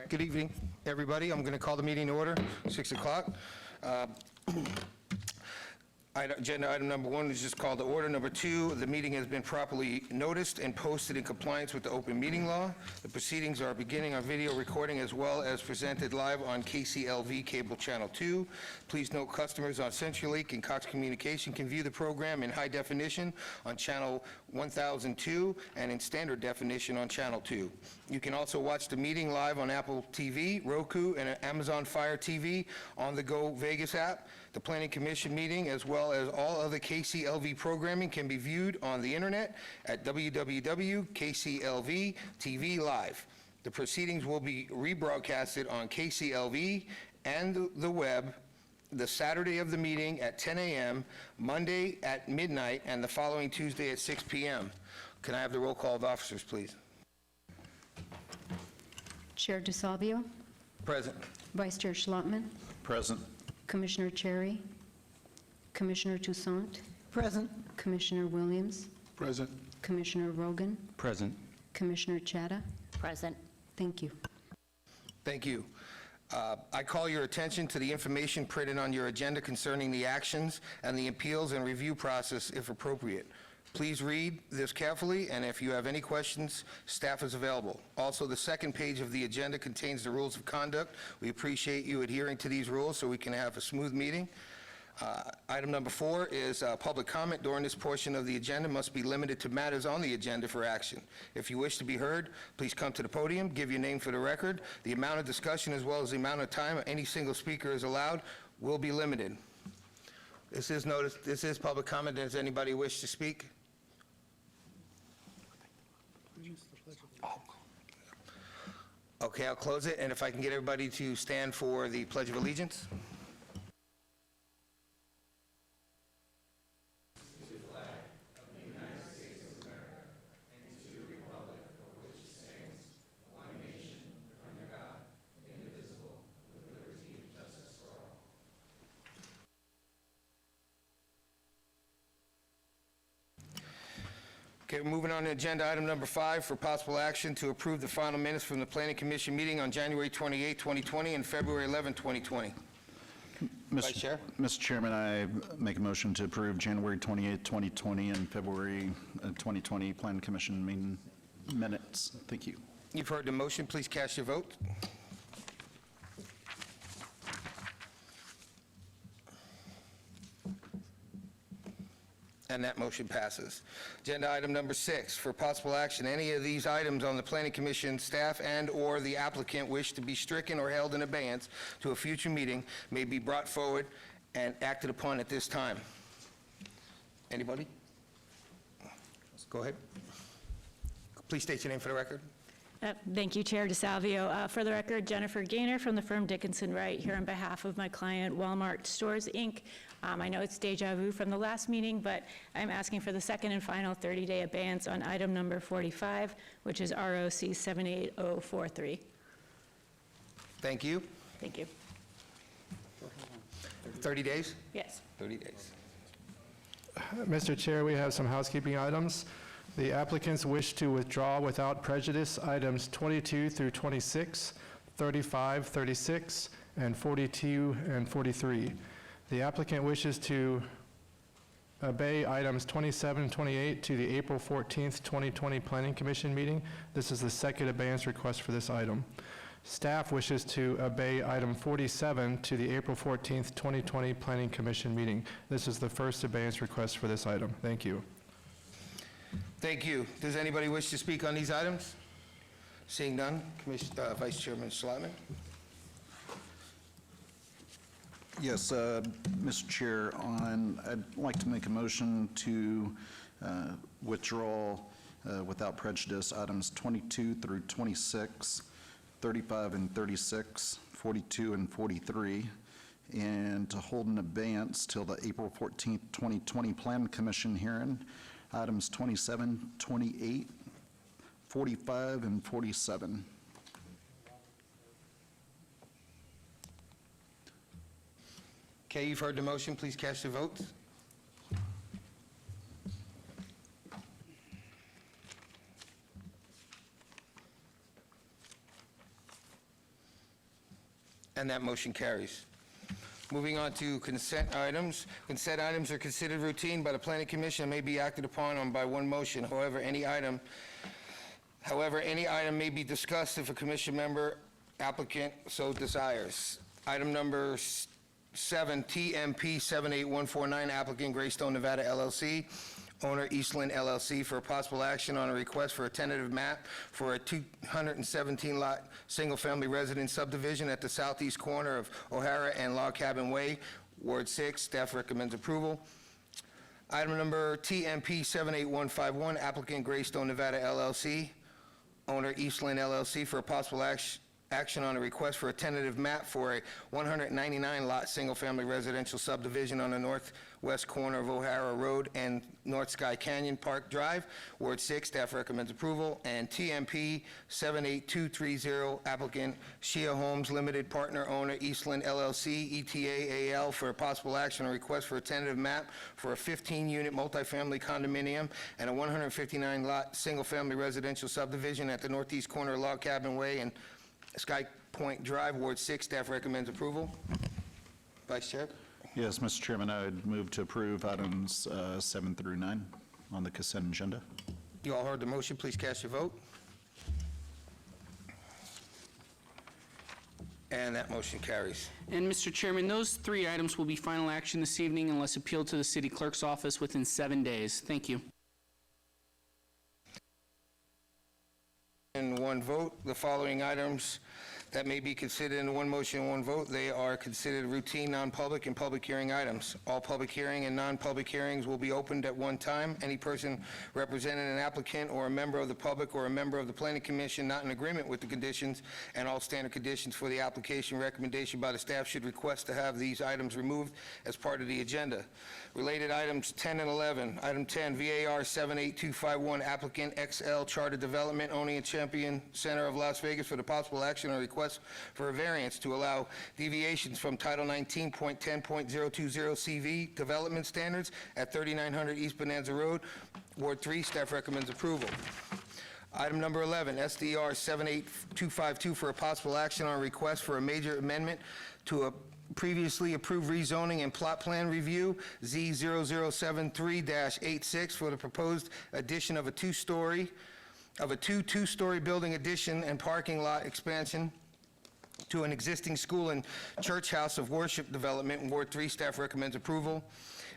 right. Good evening, everybody. I'm going to call the meeting to order, 6 o'clock. Agenda item number 1 is just called to order. Number 2, the meeting has been properly noticed and posted in compliance with the open meeting law. The proceedings are beginning on video recording as well as presented live on KCLV Cable Channel 2. Please note customers on CenturyLink and Cox Communication can view the program in high definition on Channel 1002 and in standard definition on Channel 2. You can also watch the meeting live on Apple TV, Roku, and Amazon Fire TV on the Go Vegas app. The Planning Commission meeting, as well as all other KCLV programming, can be viewed on the internet at www.kclv TV Live. The proceedings will be rebroadcasted on KCLV and the web the Saturday of the meeting at 10 a.m., Monday at midnight, and the following Tuesday at 6 p.m. Can I have the roll call of officers, please? Chair DeSalvio, Present. Vice Chair Schlottman, Present. Commissioner Cherry, Commissioner Toussaint, Present. Commissioner Williams, Present. Commissioner Rogan, Present. Commissioner Chadha. Present. Thank you. Thank you. I call your attention to the information printed on your agenda concerning the actions and the appeals and review process, if appropriate. Please read this carefully, and if you have any questions, staff is available. Also, the second page of the agenda contains the rules of conduct. We appreciate you adhering to these rules so we can have a smooth meeting. Item number 4 is public comment during this portion of the agenda must be limited to matters on the agenda for action. If you wish to be heard, please come to the podium, give your name for the record. The amount of discussion as well as the amount of time any single speaker is allowed will be limited. This is public comment. Does anybody wish to speak? Okay, I'll close it, and if I can get everybody to stand for the Pledge of Allegiance. Okay, moving on to agenda item number 5 for possible action to approve the final minutes from the Planning Commission meeting on January 28, 2020 and February 11, 2020. Vice Chair? Mr. Chairman, I make a motion to approve January 28, 2020 and February 2020 Planning Commission meeting minutes. Thank you. You've heard the motion. Please cast your vote. And that motion passes. Agenda item number 6, for possible action, any of these items on the Planning Commission staff and/or the applicant wish to be stricken or held in abeyance to a future meeting may be brought forward and acted upon at this time. Anybody? Go ahead. Please state your name for the record. Thank you, Chair DeSalvio. For the record, Jennifer Gaynor from the firm Dickinson Wright, here on behalf of my client, Walmart Stores, Inc. I know it's deja vu from the last meeting, but I'm asking for the second and final 30-day abeyance on item number 45, which is ROC 78043. Thank you. Thank you. 30 days? Yes. 30 days. Mr. Chair, we have some housekeeping items. The applicants wish to withdraw without prejudice items 22 through 26, 35, 36, and 42 and 43. The applicant wishes to obey items 27 and 28 to the April 14th, 2020 Planning Commission meeting. This is the second abeyance request for this item. Staff wishes to obey item 47 to the April 14th, 2020 Planning Commission meeting. This is the first abeyance request for this item. Thank you. Thank you. Does anybody wish to speak on these items? Seeing none, Vice Chairman Schlottman. Yes, Mr. Chair, I'd like to make a motion to withdraw without prejudice items 22 through 26, 35 and 36, 42 and 43, and to hold in abeyance till the April 14th, 2020 Plan Commission hearing, items 27, 28, 45, and 47. Okay, you've heard the motion. Please cast your votes. And that motion carries. Moving on to consent items. Consent items are considered routine by the Planning Commission and may be acted upon by one motion. However, any item may be discussed if a commission member applicant so desires. Item number 7, TMP 78149, applicant Greystone Nevada LLC, owner Eastland LLC, for a possible action on a request for a tentative map for a 217-lot, single-family residence subdivision at the southeast corner of O'Hara and Log Cabin Way, Ward 6. Staff recommends approval. Item number TMP 78151, applicant Greystone Nevada LLC, owner Eastland LLC, for a possible action on a request for a tentative map for a 199-lot, single-family residential subdivision on the northwest corner of O'Hara Road and North Sky Canyon Park Drive, Ward 6. Staff recommends approval. And TMP 78230, applicant Shia Homes Limited, partner owner Eastland LLC, ETA AL, for a possible action on a request for a tentative map for a 15-unit multifamily condominium and a 159-lot, single-family residential subdivision at the northeast corner of Log Cabin Way and Sky Point Drive, Ward 6. Staff recommends approval. Vice Chair? Yes, Mr. Chairman, I would move to approve items 7 through 9 on the consent agenda. You all heard the motion. Please cast your vote. And that motion carries. And Mr. Chairman, those 3 items will be final action this evening unless appealed to the city clerk's office within 7 days. Thank you. In one vote, the following items that may be considered in one motion, one vote, they are considered routine, non-public, and public hearing items. All public hearing and non-public hearings will be opened at one time. Any person representing an applicant or a member of the public or a member of the Planning Commission not in agreement with the conditions and all standard conditions for the application recommendation by the staff should request to have these items removed as part of the agenda. Related items 10 and 11. Item 10, VAR 78251, applicant XL Charter Development, owning a Champion Center of Las Vegas, for the possible action on a request for a variance to allow deviations from Title 19.10.020 CV development standards at 3900 East Bonanza Road, Ward 3. Staff recommends approval. Item number 11, SDR 78252, for a possible action on a request for a major amendment to a previously approved rezoning and plot plan review, Z0073-86, for the proposed addition of a two-story building addition and parking lot expansion to an existing school and church house of worship development in Ward 3. Staff recommends approval.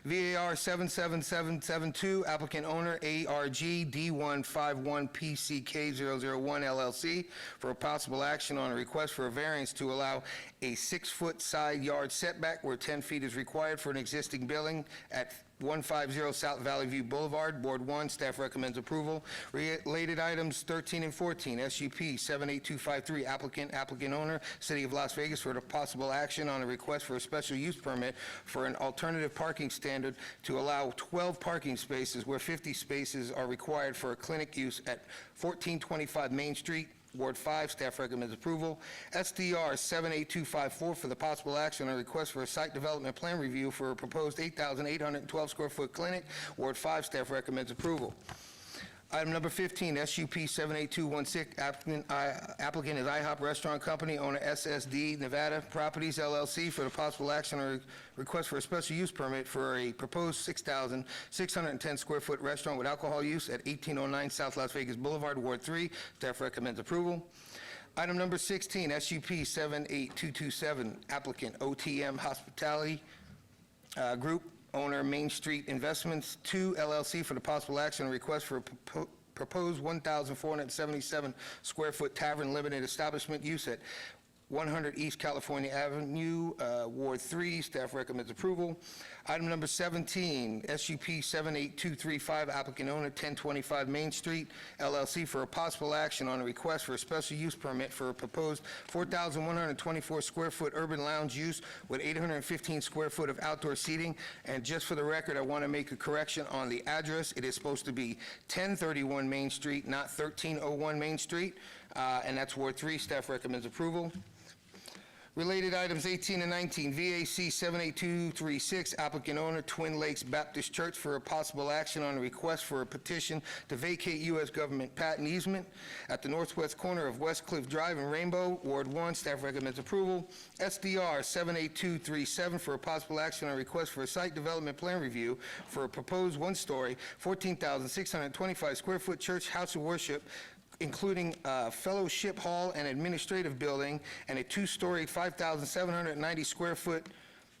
VAR 77772, applicant owner ARG D151PCK001 LLC, for a possible action on a request for a variance to allow a 6-foot side yard setback where 10 feet is required for an existing building at 150 South Valley View Boulevard, Ward 1. Staff recommends approval. Related items 13 and 14, SUP 78253, applicant owner, City of Las Vegas, for the possible action on a request for a special use permit for an alternative parking standard to allow 12 parking spaces where 50 spaces are required for a clinic use at 1425 Main Street, Ward 5. Staff recommends approval. SDR 78254, for the possible action on a request for a site development plan review for a proposed 8,812 square foot clinic, Ward 5. Staff recommends approval. Item number 15, SUP 78216, applicant is IHOP Restaurant Company, owner SSD Nevada Properties LLC, for the possible action or request for a special use permit for a proposed 6,610 square foot restaurant with alcohol use at 1809 South Las Vegas Boulevard, Ward 3. Staff recommends approval. Item number 16, SUP 78227, applicant OTM Hospitality Group, owner Main Street Investments 2 LLC, for the possible action and request for a proposed 1,477 square foot tavern limited establishment use at 100 East California Avenue, Ward 3. Staff recommends approval. Item number 17, SUP 78235, applicant owner 1025 Main Street LLC, for a possible action on a request for a special use permit for a proposed 4,124 square foot urban lounge use with 815 square foot of outdoor seating. And just for the record, I want to make a correction on the address. It is supposed to be 1031 Main Street, not 1301 Main Street, and that's Ward 3. Staff recommends approval. Related items 18 and 19, VAC 78236, applicant owner Twin Lakes Baptist Church for a possible action on a request for a petition to vacate U.S. government patent easement at the northwest corner of West Cliff Drive and Rainbow, Ward 1. Staff recommends approval. SDR 78237 for a possible action on a request for a site development plan review for a proposed one-story, 14,625 square foot church house of worship, including a fellowship hall and administrative building, and a two-story, 5,790 square foot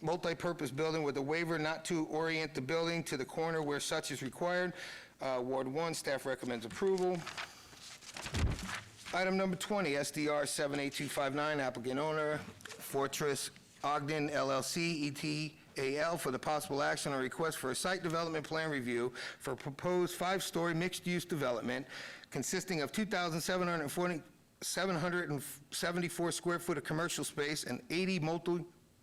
multi-purpose building with a waiver not to orient the building to the corner where such is required. Ward 1, staff recommends approval. Item number 20, SDR 78259, applicant owner Fortress Ogden LLC, ETAL, for the possible action on a request for a site development plan review for a proposed five-story mixed-use development consisting of 774 square foot of commercial space and 80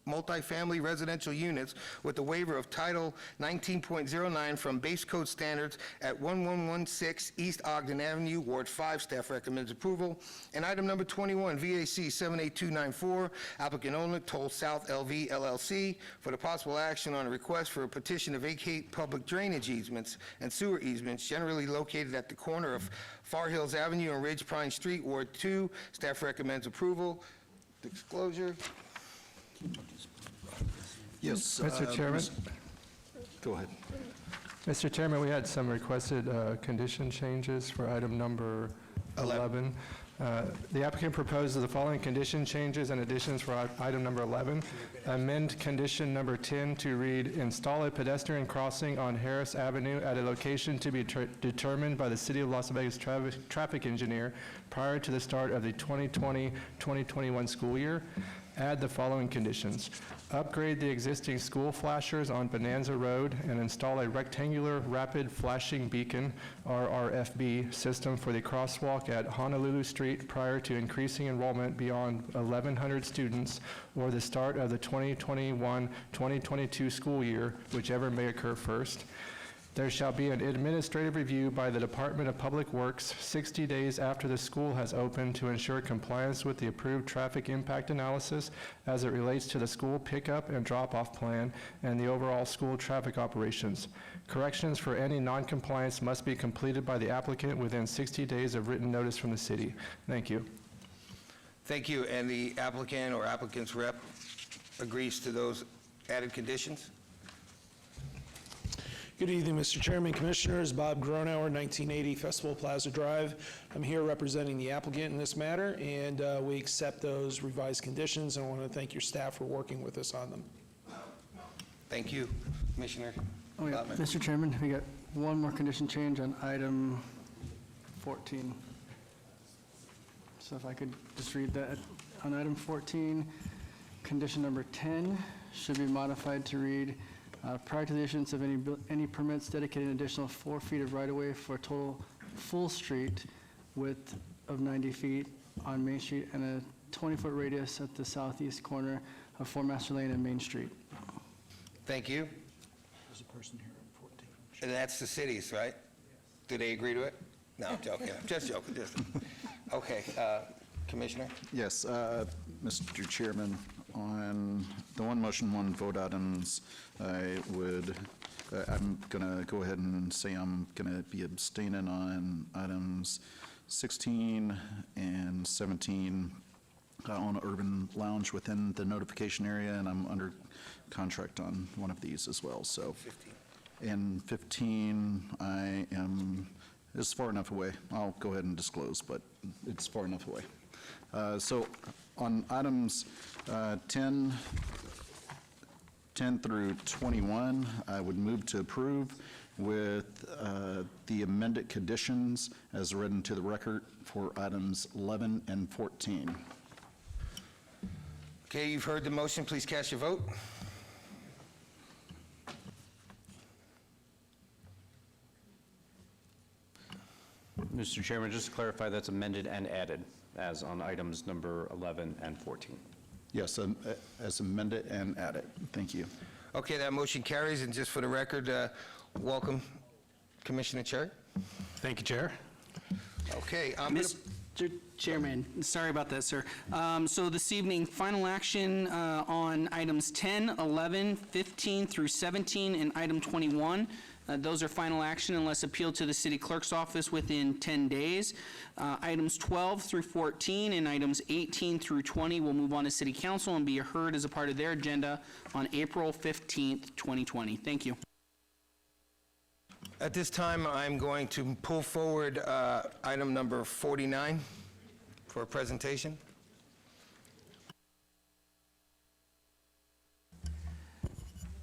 multifamily residential units with a waiver of Title 19.09 from base code standards at 1116 East Ogden Avenue, Ward 5. Staff recommends approval. And item number 21, VAC 78294, applicant owner Toll South LV LLC, for the possible action on a request for a petition to vacate public drainage easements and sewer easements generally located at the corner of Far Hills Avenue and Ridge Pine Street, Ward 2. Staff recommends approval. Disclosure. Yes. Mr. Chairman? Go ahead. Mr. Chairman, we had some requested condition changes for item number 11. The applicant proposes the following condition changes and additions for item number 11. Amend condition number 10 to read, install a pedestrian crossing on Harris Avenue at a location to be determined by the City of Las Vegas traffic engineer prior to the start of the 2020-2021 school year. Add the following conditions. Upgrade the existing school flashers on Bonanza Road and install a rectangular rapid flashing beacon, RRFB, system for the crosswalk at Honolulu Street prior to increasing enrollment beyond 1,100 students or the start of the 2021-2022 school year, whichever may occur first. There shall be an administrative review by the Department of Public Works 60 days after the school has opened to ensure compliance with the approved traffic impact analysis as it relates to the school pickup and drop-off plan and the overall school traffic operations. Corrections for any noncompliance must be completed by the applicant within 60 days of written notice from the city. Thank you. Thank you. And the applicant or applicant's rep agrees to those added conditions? Good evening, Mr. Chairman, Commissioners. Bob Gronauer, 1980 Festival Plaza Drive. I'm here representing the applicant in this matter, and we accept those revised conditions, and I want to thank your staff for working with us on them. Thank you, Commissioner. Oh, yeah. Lotman. Mr. Chairman, we got one more condition change on item 14. So if I could just read that. On item 14, condition number 10 should be modified to read, prior to the issuance of any permits, dedicate an additional 4 feet of right-of-way for a total full street width of 90 feet on Main Street and a 20-foot radius at the southeast corner of Four Master Lane and Main Street. Thank you. There's a person here at 14. And that's the cities, right? Do they agree to it? No, I'm joking. I'm just joking. Okay, Commissioner? Yes, Mr. Chairman, on the one motion, one vote items, I'm going to go ahead and say I'm going to be abstaining on items 16 and 17 on Urban Lounge within the notification area, and I'm under contract on one of these as well, so. 15. And 15, I am, is far enough away. I'll go ahead and disclose, but it's far enough away. So on items 10 through 21, I would move to approve with the amended conditions as read into the record for items 11 and 14. Okay, you've heard the motion. Please cast your vote. Mr. Chairman, just to clarify, that's amended and added as on items number 11 and 14. Yes, as amended and added. Thank you. Okay, that motion carries, and just for the record, welcome, Commissioner Cherry. Thank you, Chair. Okay, I'm going to... Chairman, sorry about that, sir. So this evening, final action on items 10, 11, 15 through 17, and item 21. Those are final action unless appealed to the city clerk's office within 10 days. Items 12 through 14 and items 18 through 20 will move on to city council and be heard as a part of their agenda on April 15th, 2020. Thank you. At this time, I'm going to pull forward item number 49 for a presentation.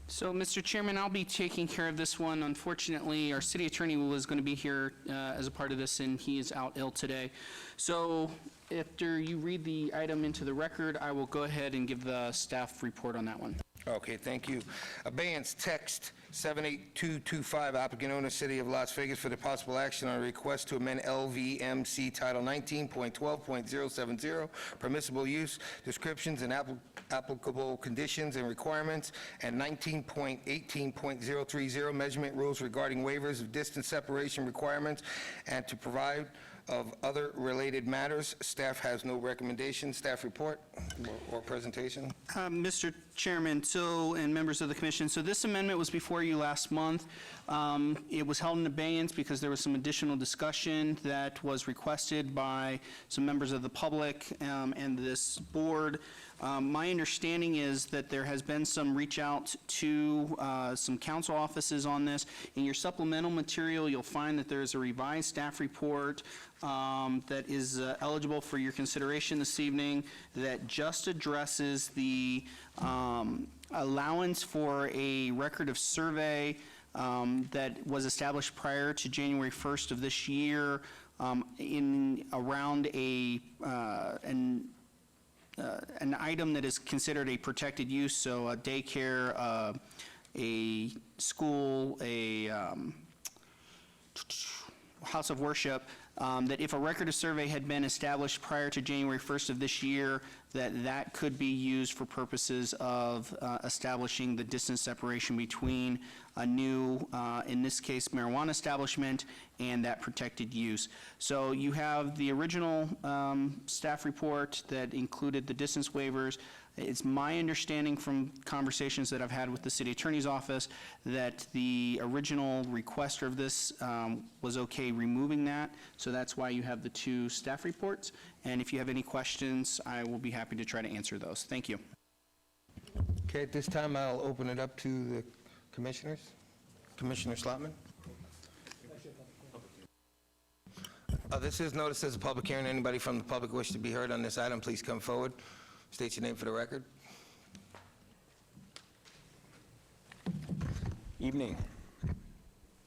So, Mr. Chairman, I'll be taking care of this one. Unfortunately, our city attorney was going to be here as a part of this, and he is out ill today. So, after you read the item into the record, I will go ahead and give the staff report on that one. Okay, thank you. Abeyance text 78225, applicant owner, City of Las Vegas, for the possible action on a request to amend LVMC Title 19.12.070, permissible use, descriptions, and applicable conditions and requirements, and 19.18.030, measurement rules regarding waivers of distance separation requirements, and to provide of other related matters. Staff has no recommendation. Staff report or presentation. Mr. Chairman, and members of the commission, so this amendment was before you last month. It was held in abeyance because there was some additional discussion that was requested by some members of the public and this board. My understanding is that there has been some reach out to some council offices on this. In your supplemental material, you'll find that there is a revised staff report that is eligible for your consideration this evening that just addresses the allowance for a record of survey that was established prior to January 1st of this year in around an item that is considered a protected use, so a daycare, a school, a house of worship, that if a record of survey had been established prior to January 1st of this year, that could be used for purposes of establishing the distance separation between a new, in this case, marijuana establishment and that protected use. So you have the original staff report that included the distance waivers. It's my understanding from conversations that I've had with the city attorney's office that the original requester of this was okay removing that. So that's why you have the two staff reports. And if you have any questions, I will be happy to try to answer those. Thank you. Okay, at this time, I'll open it up to the commissioners. Commissioner Slotman? This is noticed as a public hearing. Anybody from the public wish to be heard on this item, please come forward. State your name for the record. Evening.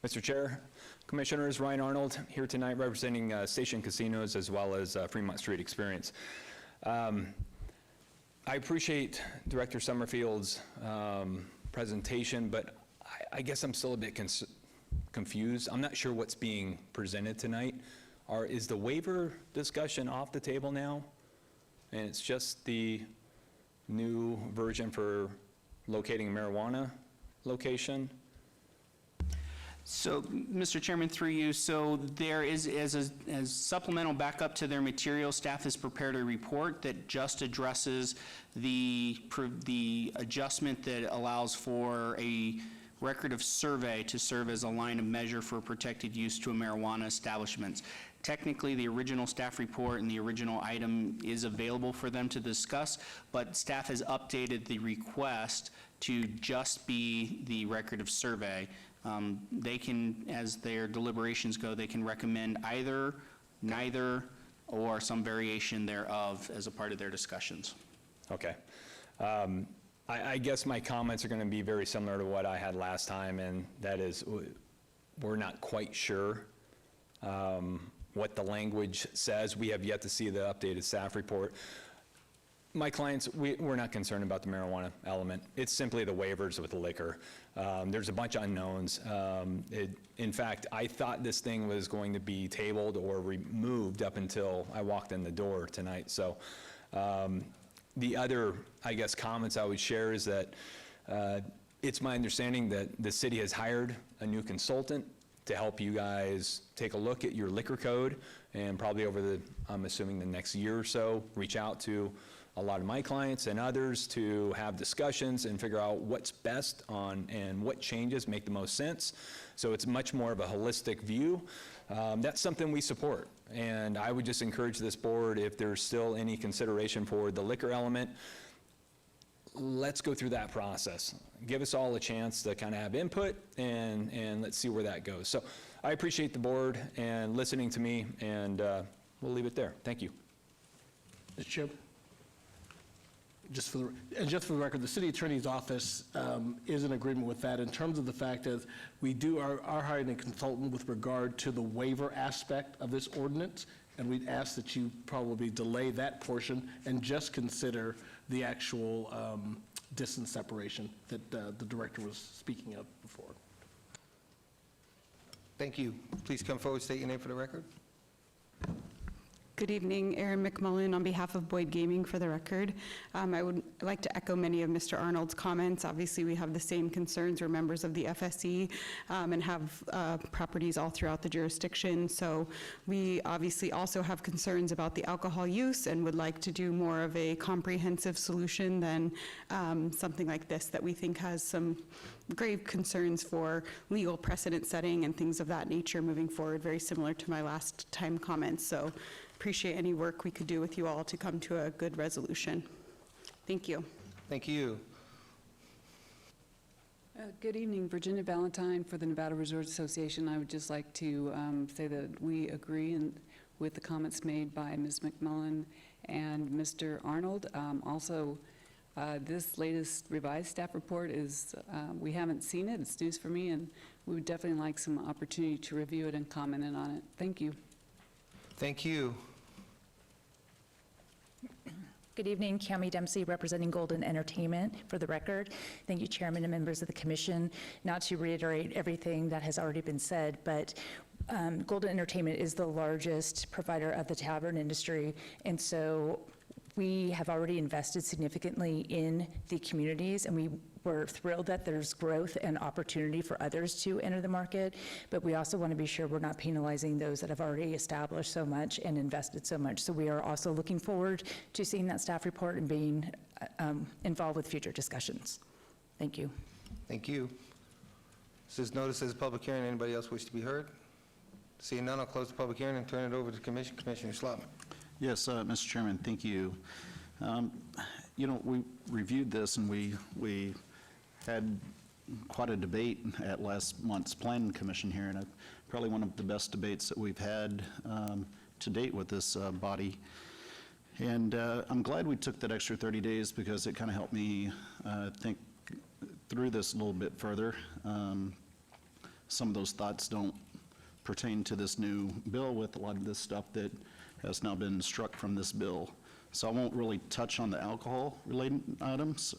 Mr. Chair, Commissioners, Ryan Arnold here tonight representing Station Casinos as well as Fremont Street Experience. I appreciate Director Summerfield's presentation, but I guess I'm still a bit confused. I'm not sure what's being presented tonight. Is the waiver discussion off the table now? And it's just the new version for locating marijuana location? So, Mr. Chairman, through you, so there is, as supplemental backup to their material, staff has prepared a report that just addresses the adjustment that allows for a record of survey to serve as a line of measure for protected use to a marijuana establishments. Technically, the original staff report and the original item is available for them to discuss, but staff has updated the request to just be the record of survey. They can, as their deliberations go, they can recommend either, neither, or some variation thereof as a part of their discussions. Okay. I guess my comments are going to be very similar to what I had last time, and that is we're not quite sure what the language says. We have yet to see the updated staff report. My clients, we're not concerned about the marijuana element. It's simply the waivers with the liquor. There's a bunch of unknowns. In fact, I thought this thing was going to be tabled or removed up until I walked in the door tonight. So the other, I guess, comments I would share is that it's my understanding that the city has hired a new consultant to help you guys take a look at your liquor code, and probably over the, I'm assuming the next year or so, reach out to a lot of my clients and others to have discussions and figure out what's best on and what changes make the most sense. So it's much more of a holistic view. That's something we support. And I would just encourage this board, if there's still any consideration for the liquor element, let's go through that process. Give us all a chance to kind of have input, and let's see where that goes. So I appreciate the board and listening to me, and we'll leave it there. Thank you. Mr. Chair, just for the record, the city attorney's office is in agreement with that in terms of the fact that we are hiring a consultant with regard to the waiver aspect of this ordinance, and we'd ask that you probably delay that portion and just consider the actual distance separation that the director was speaking of before. Thank you. Please come forward, state your name for the record. Good evening, Erin McMullen on behalf of Boyd Gaming for the record. I would like to echo many of Mr. Arnold's comments. Obviously, we have the same concerns. We're members of the FSE and have properties all throughout the jurisdiction. So we obviously also have concerns about the alcohol use and would like to do more of a comprehensive solution than something like this that we think has some grave concerns for legal precedent setting and things of that nature moving forward, very similar to my last time comments. So appreciate any work we could do with you all to come to a good resolution. Thank you. Thank you. Good evening, Virginia Valentine for the Nevada Resort Association. I would just like to say that we agree with the comments made by Ms. McMullen and Mr. Arnold. Also, this latest revised staff report is, we haven't seen it, it's news for me, and we would definitely like some opportunity to review it and comment on it. Thank you. Thank you. Good evening, Cami Dempsey representing Golden Entertainment for the record. Thank you, Chairman and members of the Commission. Not to reiterate everything that has already been said, but Golden Entertainment is the largest provider of the tavern industry, and so we have already invested significantly in the communities, and we're thrilled that there's growth and opportunity for others to enter the market, but we also want to be sure we're not penalizing those that have already established so much and invested so much. So we are also looking forward to seeing that staff report and being involved with future discussions. Thank you. Thank you. This is noticed as a public hearing. Anybody else wish to be heard? Seeing none, I'll close the public hearing and turn it over to the Commission. Commissioner Schlotman. Yes, Mr. Chairman, thank you. You know, we reviewed this and we had quite a debate at last month's Planning Commission hearing. Probably one of the best debates that we've had to date with this body. And I'm glad we took that extra 30 days because it kind of helped me think through this a little bit further. Some of those thoughts don't pertain to this new bill with a lot of this stuff that has now been struck from this bill. So I won't really touch on the alcohol-related items.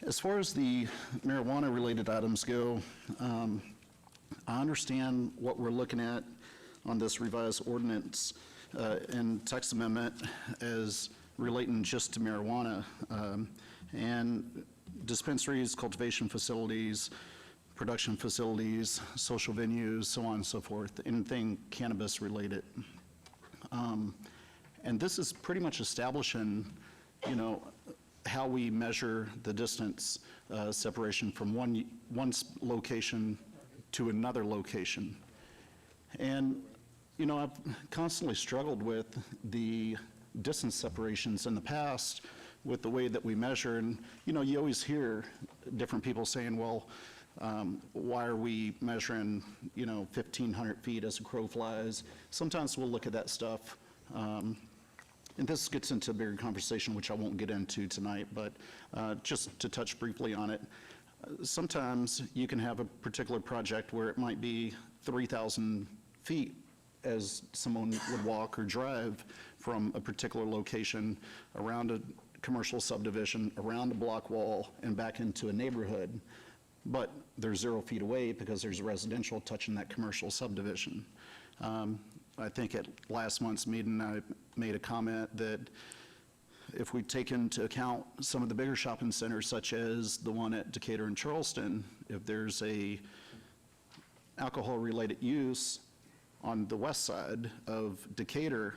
As far as the marijuana-related items go, I understand what we're looking at on this revised ordinance and text amendment as relating just to marijuana and dispensaries, cultivation facilities, production facilities, social venues, so on and so forth, anything cannabis-related. And this is pretty much establishing, you know, how we measure the distance separation from one location to another location. And, you know, I've constantly struggled with the distance separations in the past with the way that we measure. And, you know, you always hear different people saying, well, why are we measuring, you know, 1,500 feet as a crow flies? Sometimes we'll look at that stuff. And this gets into a bigger conversation, which I won't get into tonight, but just to touch briefly on it, sometimes you can have a particular project where it might be 3,000 feet as someone would walk or drive from a particular location around a commercial subdivision, around a block wall, and back into a neighborhood. But they're 0 feet away because there's a residential touching that commercial subdivision. I think at last month's meeting, I made a comment that if we take into account some of the bigger shopping centers, such as the one at Decatur and Charleston, if there's alcohol-related use on the west side of Decatur,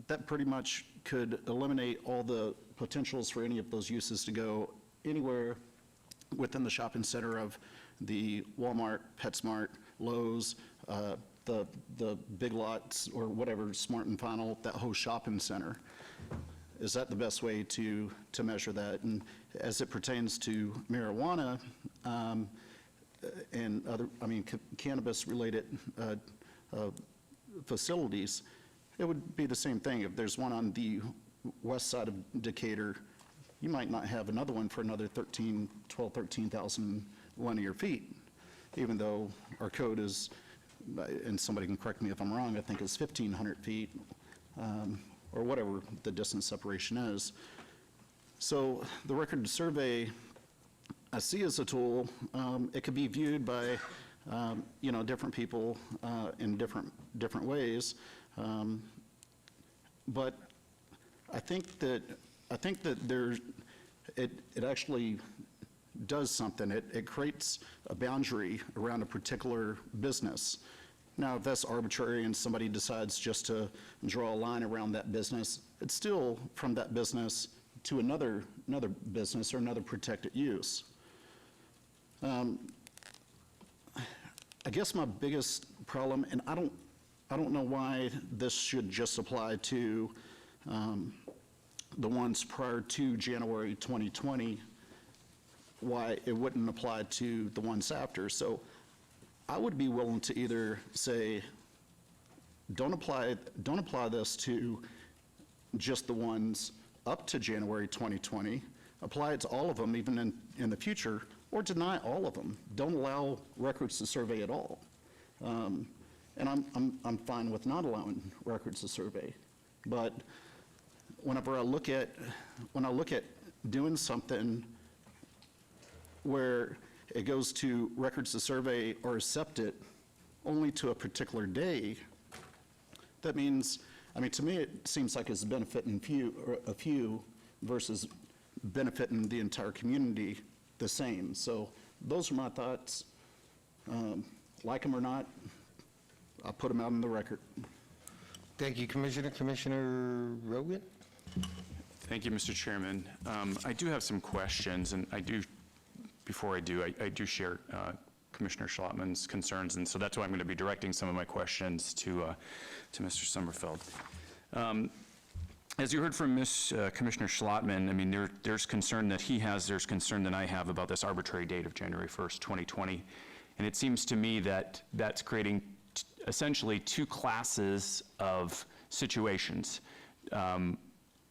that pretty much could eliminate all the potentials for any of those uses to go anywhere within the shopping center of the Walmart, PetSmart, Lowe's, the Big Lots, or whatever, Smart and Final, that whole shopping center. Is that the best way to measure that? And as it pertains to marijuana and other, cannabis-related facilities, it would be the same thing. If there's one on the west side of Decatur, you might not have another one for another 13,000 linear feet, even though our code is, and somebody can correct me if I'm wrong, I think it's 1,500 feet, or whatever the distance separation is. So the record survey, I see as a tool. It could be viewed by, different people in different ways. But I think that it actually does something. It creates a boundary around a particular business. Now, if that's arbitrary and somebody decides just to draw a line around that business, it's still from that business to another business or another protected use. I guess my biggest problem, and I don't know why this should just apply to the ones prior to January 2020, why it wouldn't apply to the ones after. So I would be willing to either say, don't apply this to just the ones up to January 2020, apply it to all of them even in the future, or deny all of them. Don't allow records to survey at all. And I'm fine with not allowing records to survey. But whenever I look at doing something where it goes to records to survey or accept it only to a particular day, that means, to me, it seems like it's benefiting a few versus benefiting the entire community the same. So those are my thoughts. Like them or not, I'll put them out on the record. Thank you, Commissioner. Commissioner Rogan? Thank you, Mr. Chairman. I do have some questions, and before I do, I do share Commissioner Schlottman's concerns, and so that's why I'm going to be directing some of my questions to Mr. Sommerfeld. As you heard from Commissioner Schlottman, there's concern that he has, there's concern that I have about this arbitrary date of January 1st, 2020. And it seems to me that that's creating essentially two classes of situations.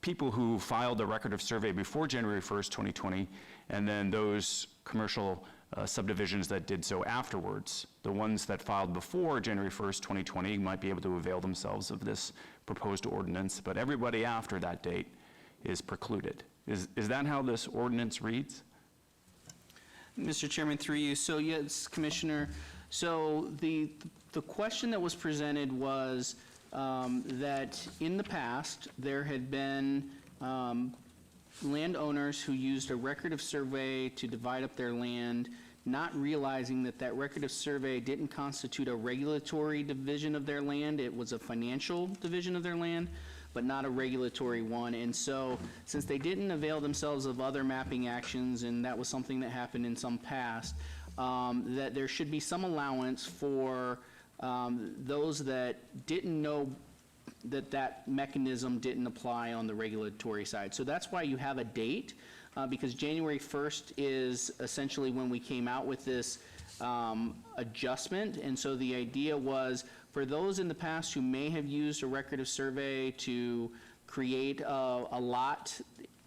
People who filed a record of survey before January 1st, 2020, and then those commercial subdivisions that did so afterwards. The ones that filed before January 1st, 2020 might be able to avail themselves of this proposed ordinance, but everybody after that date is precluded. Is that how this ordinance reads? Mr. Chairman, through you. So yes, Commissioner. So the question that was presented was that in the past there had been landowners who used a record of survey to divide up their land, not realizing that that record of survey didn't constitute a regulatory division of their land. It was a financial division of their land, but not a regulatory one. And so since they didn't avail themselves of other mapping actions, and that was something that happened in some past, that there should be some allowance for those that didn't know that mechanism didn't apply on the regulatory side. So that's why you have a date, because January 1st is essentially when we came out with this adjustment. And so the idea was for those in the past who may have used a record of survey to create a lot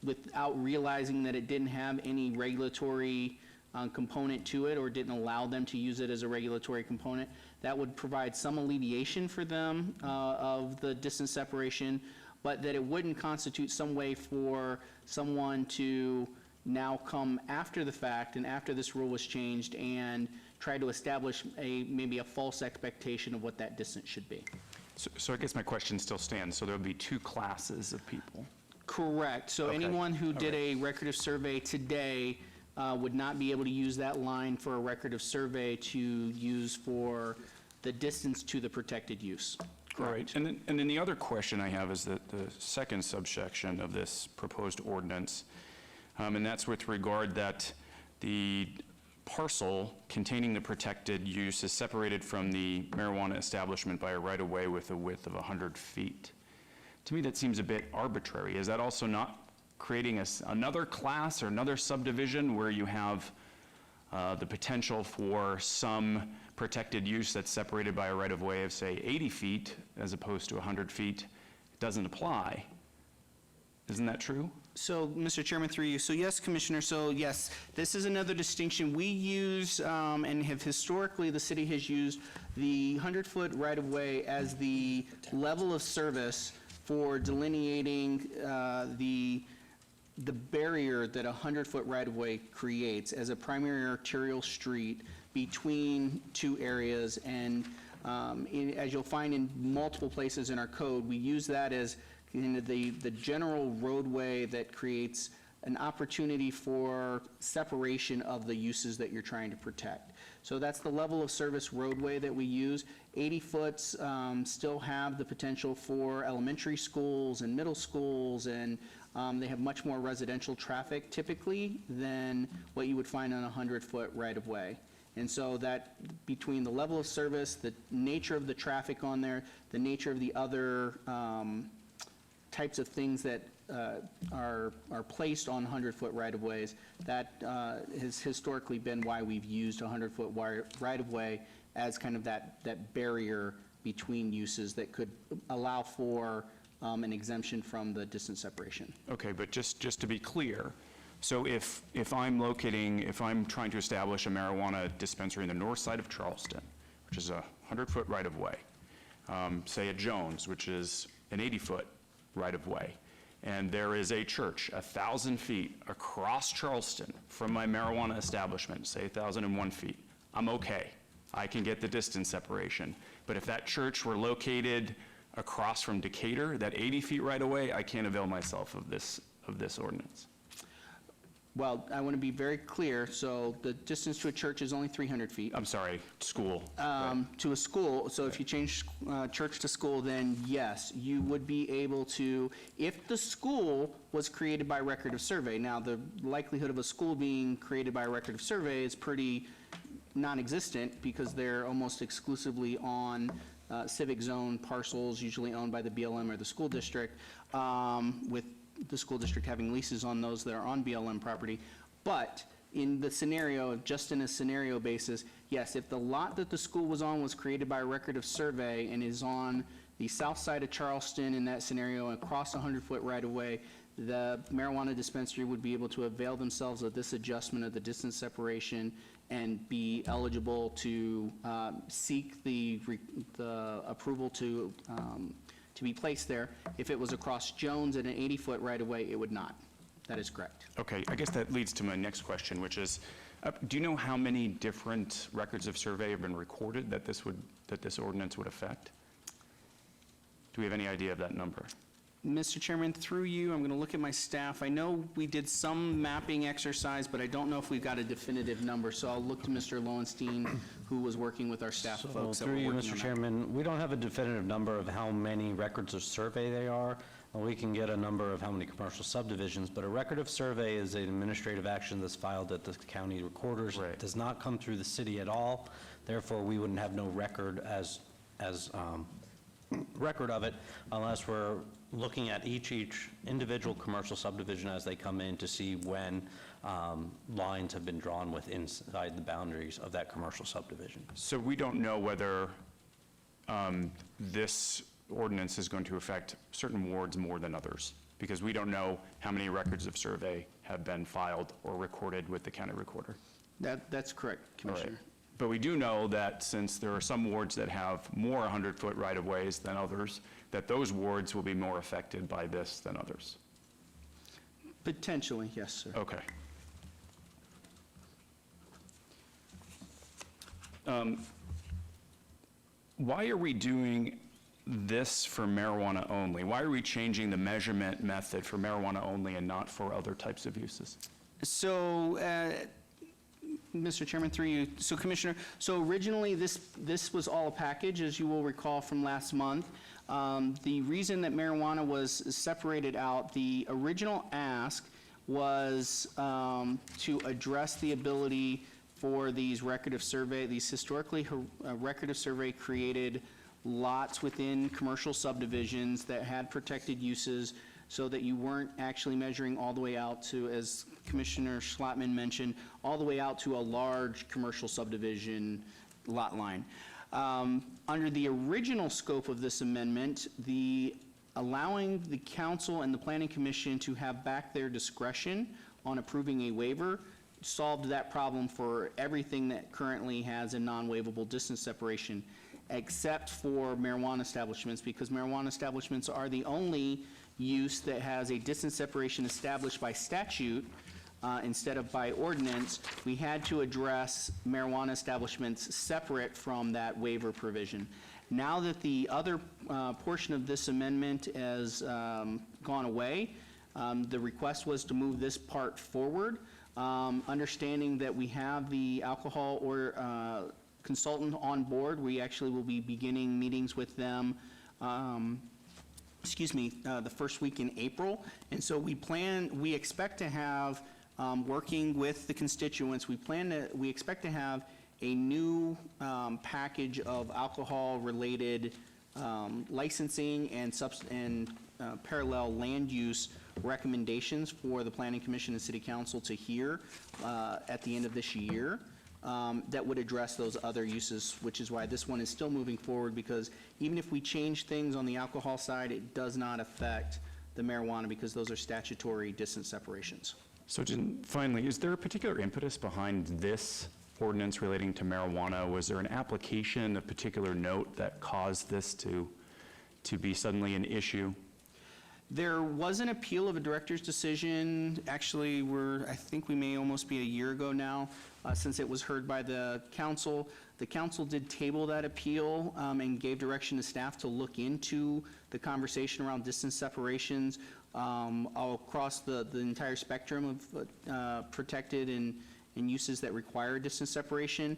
without realizing that it didn't have any regulatory component to it, or didn't allow them to use it as a regulatory component, that would provide some alleviation for them of the distance separation, but that it wouldn't constitute some way for someone to now come after the fact and after this rule was changed and try to establish maybe a false expectation of what that distance should be. So I guess my question still stands. So there would be two classes of people. Correct. So Okay. anyone who did All right. a record of survey today would not be able to use that line for a record of survey to use for the distance to the protected use. Right. And then the other question I have is that the second subsection of this proposed ordinance, and that's with regard that the parcel containing the protected use is separated from the marijuana establishment by a right-of-way with a width of 100 feet. To me, that seems a bit arbitrary. Is that also not creating another class or another subdivision where you have the potential for some protected use that's separated by a right-of-way of, say, 80 feet as opposed to 100 feet? It doesn't apply. Isn't that true? So, Mr. Chairman, through you. So, yes, Commissioner, so yes, this is another distinction. We use, and have historically, the city has used the 100-foot right-of-way as the level of service for delineating the barrier that a 100-foot right-of-way creates as a primary arterial street between two areas. And as you'll find in multiple places in our code, we use that as the general roadway that creates an opportunity for separation of the uses that you're trying to protect. So that's the level of service roadway that we use. 80 foots still have the potential for elementary schools and middle schools, and they have much more residential traffic typically than what you would find on a 100-foot right-of-way. And so that between the level of service, the nature of the traffic on there, the nature of the other types of things that are placed on 100-foot right-of-ways, that has historically been why we've used a 100-foot right-of-way as kind of that barrier between uses that could allow for an exemption from the distance separation. Okay, but just to be clear, so if I'm trying to establish a marijuana dispensary in the north side of Charleston, which is a 100-foot right-of-way, say at Jones, which is an 80-foot right-of-way, and there is a church 1,000 feet across Charleston from my marijuana establishment, say 1,001 feet, I'm okay. I can get the distance separation. But if that church were located across from Decatur, that 80 feet right-of-way, I can't avail myself of this ordinance. Well, I want to be very clear. So the distance to a church is only 300 feet. I'm sorry, school. To a school, so if you change church to school, then yes, you would be able to, if the school was created by record of survey. Now, the likelihood of a school being created by a record of survey is pretty non-existent because they're almost exclusively on civic zone parcels, usually owned by the BLM or the school district, with the school district having leases on those that are on BLM property. But in the scenario, just in a scenario basis, yes, if the lot that the school was on was created by a record of survey and is on the south side of Charleston in that scenario across a 100-foot right-of-way, the marijuana dispensary would be able to avail themselves of this adjustment of the distance separation and be eligible to seek the approval to be placed there. If it was across Jones at an 80-foot right-of-way, it would not. That is correct. Okay, I guess that leads to my next question, which is, do you know how many different records of survey have been recorded that this ordinance would affect? Do we have any idea of that number? Mr. Chairman, through you, I'm going to look at my staff. I know we did some mapping exercise, but I don't know if we've got a definitive number, so I'll look to Mr. Lowenstein, who was working with our staff folks. Through you, Mr. Chairman, we don't have a definitive number of how many records of survey they are. We can get a number of how many commercial subdivisions, but a record of survey is an administrative action that's filed at the county recorders. Right. It does not come through the city at all. Therefore, we wouldn't have no record as record of it unless we're looking at each individual commercial subdivision as they come in to see when lines have been drawn within inside the boundaries of that commercial subdivision. So we don't know whether this ordinance is going to affect certain wards more than others, because we don't know how many records of survey have been filed or recorded with the county recorder. That's correct, Commissioner. Right. But we do know that since there are some wards that have more 100-foot right-of-ways than others, that those wards will be more affected by this than others. Potentially, yes, sir. Okay. Why are we doing this for marijuana only? Why are we changing the measurement method for marijuana only and not for other types of uses? So, Mr. Chairman, through you, so Commissioner, so originally, this was all a package, as you will recall from last month. The reason that marijuana was separated out, the original ask was to address the ability for these record of survey, these historically record of survey created lots within commercial subdivisions that had protected uses, so that you weren't actually measuring all the way out to, as Commissioner Schlattman mentioned, all the way out to a large commercial subdivision lot line. Under the original scope of this amendment, allowing the council and the planning commission to have back their discretion on approving a waiver solved that problem for everything that currently has a non-waivable distance separation, except for marijuana establishments, because marijuana establishments are the only use that has a distance separation established by statute instead of by ordinance. We had to address marijuana establishments separate from that waiver provision. Now that the other portion of this amendment has gone away, the request was to move this part forward, understanding that we have the alcohol or consultant on board. We actually will be beginning meetings with them the first week in April. And so we expect to have, working with the constituents, we expect to have a new package of alcohol-related licensing and parallel land use recommendations for the Planning Commission and City Council to hear at the end of this year. That would address those other uses, which is why this one is still moving forward, because even if we change things on the alcohol side, it does not affect the marijuana, because those are statutory distance separations. So finally, is there a particular impetus behind this ordinance relating to marijuana? Was there an application, a particular note that caused this to be suddenly an issue? There was an appeal of a director's decision. Actually, I think we may almost be a year ago now, since it was heard by the council. The council did table that appeal and gave direction to staff to look into the conversation around distance separations all across the entire spectrum of protected and uses that require distance separation.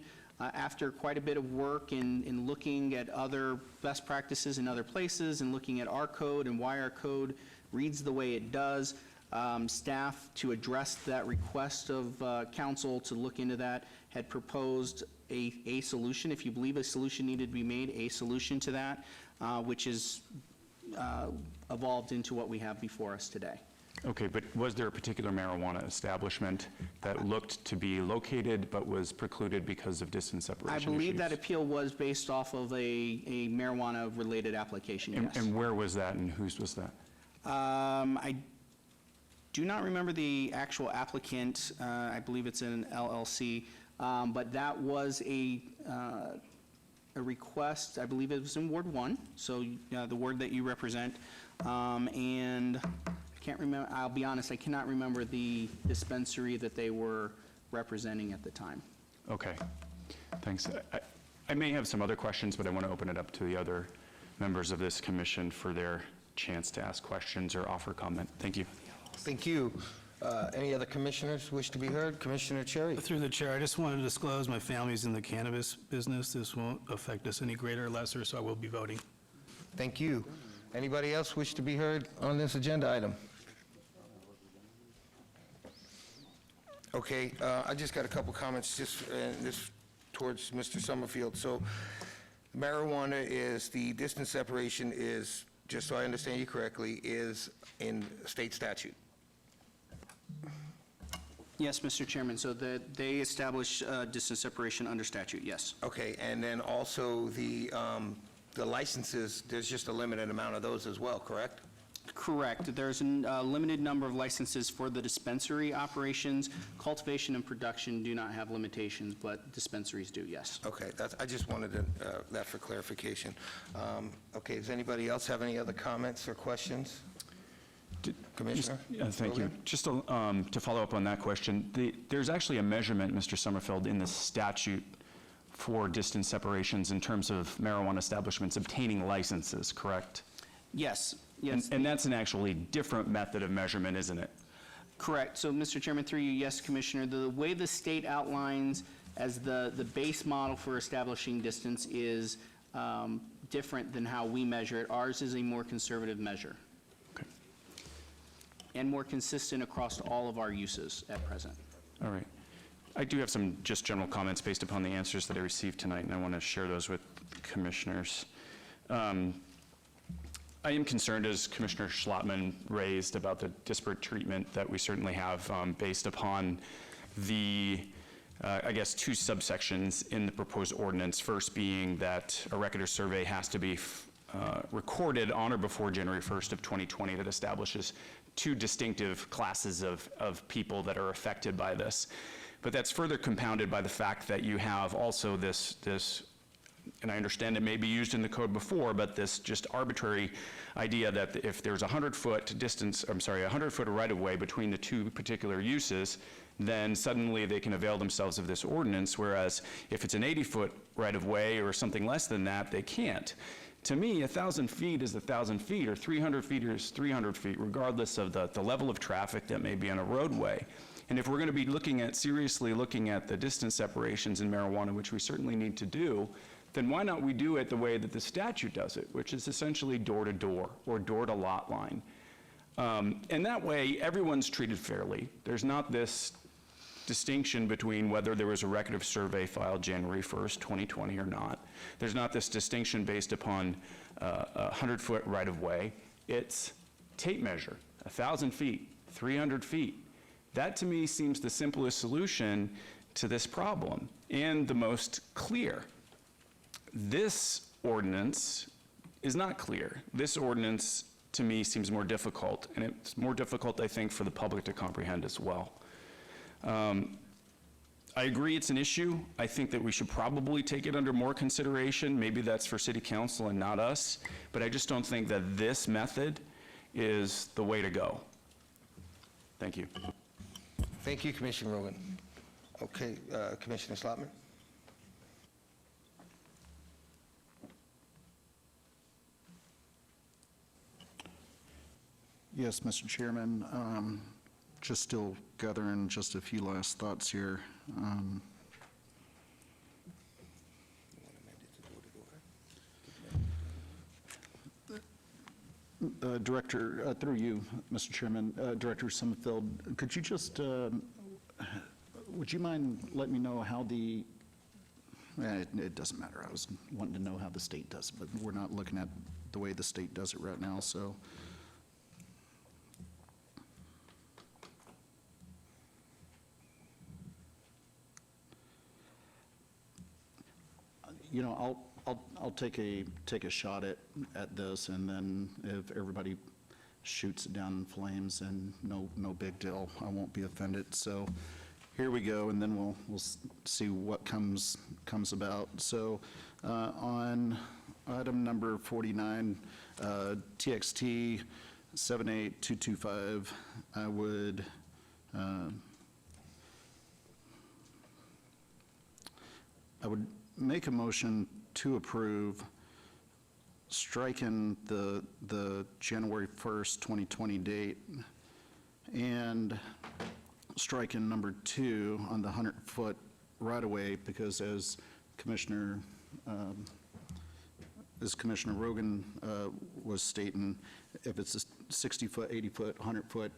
After quite a bit of work in looking at other best practices in other places and looking at our code and why our code reads the way it does, staff, to address that request of council to look into that, had proposed a solution. If you believe a solution needed to be made, a solution to that, which is evolved into what we have before us today. Okay, but was there a particular marijuana establishment that looked to be located but was precluded because of distance separation I believe issues? that appeal was based off of a marijuana-related application, yes. And where was that and whose was that? I do not remember the actual applicant. I believe it's an LLC, but that was a request. I believe it was in Ward 1, so the ward that you represent, and I can't remember, I'll be honest, I cannot remember the dispensary that they were representing at the time. Okay, thanks. I may have some other questions, but I want to open it up to the other members of this commission for their chance to ask questions or offer comment. Thank you. Thank you. Any other commissioners wish to be heard? Commissioner Cherry. Through the chair, I just wanted to disclose my family's in the cannabis business. This won't affect us any greater or lesser, so I will be voting. Thank you. Anybody else wish to be heard on this agenda item? Okay, I just got a couple comments just this towards Mr. Summerfield. So marijuana is, the distance separation is, just so I understand you correctly, is in state statute. Yes, Mr. Chairman, so they establish distance separation under statute, yes. Okay, and then also the licenses, there's just a limited amount of those as well, correct? Correct. There's a limited number of licenses for the dispensary operations. Cultivation and production do not have limitations, but dispensaries do, yes. Okay, I just wanted that for clarification. Okay, does anybody else have any other comments or questions? Commissioner? Thank you. Just to follow up on that question, there's actually a measurement, Mr. Summerfield, in the statute for distance separations in terms of marijuana establishments obtaining licenses, correct? Yes, yes. And that's an actually different method of measurement, isn't it? Correct. So, Mr. Chairman, through you, yes, Commissioner, the way the state outlines as the base model for establishing distance is different than how we measure it. Ours is a more conservative measure. Okay. And more consistent across all of our uses at present. All right. I do have some just general comments based upon the answers that I received tonight, and I want to share those with commissioners. I am concerned, as Commissioner Schlottman raised, about the disparate treatment that we certainly have based upon the, I guess, two subsections in the proposed ordinance. First being that a record or survey has to be recorded on or before January 1st of 2020 that establishes two distinctive classes of people that are affected by this. But that's further compounded by the fact that you have also this, and I understand it may be used in the code before, but this just arbitrary idea that if there's 100-foot distance, 100-foot right-of-way between the two particular uses, then suddenly they can avail themselves of this ordinance, whereas if it's an 80-foot right-of-way or something less than that, they can't. To me, 1,000 feet is 1,000 feet, or 300 feet is 300 feet, regardless of the level of traffic that may be on a roadway. And if we're going to be seriously looking at the distance separations in marijuana, which we certainly need to do, then why not we do it the way that the statute does it, which is essentially door-to-door or door-to-lot line. And that way, everyone's treated fairly. There's not this distinction between whether there was a record of survey filed January 1st, 2020 or not. There's not this distinction based upon a 100-foot right-of-way. It's tape measure, 1,000 feet, 300 feet. That, to me, seems the simplest solution to this problem and the most clear. This ordinance is not clear. This ordinance, to me, seems more difficult, and it's more difficult, I think, for the public to comprehend as well. I agree it's an issue. I think that we should probably take it under more consideration. Maybe that's for City Council and not us, but I just don't think that this method is the way to go. Thank you. Thank you, Commissioner Rogan. Okay, Commissioner Schlottman. Yes, Mr. Chairman. Just still gathering just a few last thoughts here. Director, through you, Mr. Chairman, Director Summerfield, could you just, would you mind letting me know how the, it doesn't matter. I was wanting to know how the state does it, but we're not looking at the way the state does it right now, so. You know, I'll take a shot at this, and then if everybody shoots it down in flames, and no big deal, I won't be offended. So here we go, and then we'll see what comes about. So on item number 49, TXT 78225, I would make a motion to approve striking the January 1st, 2020 date and striking number 2 on the 100-foot right-of-way, because as Commissioner Rogan was stating, if it's a 60-foot, 80-foot, 100-foot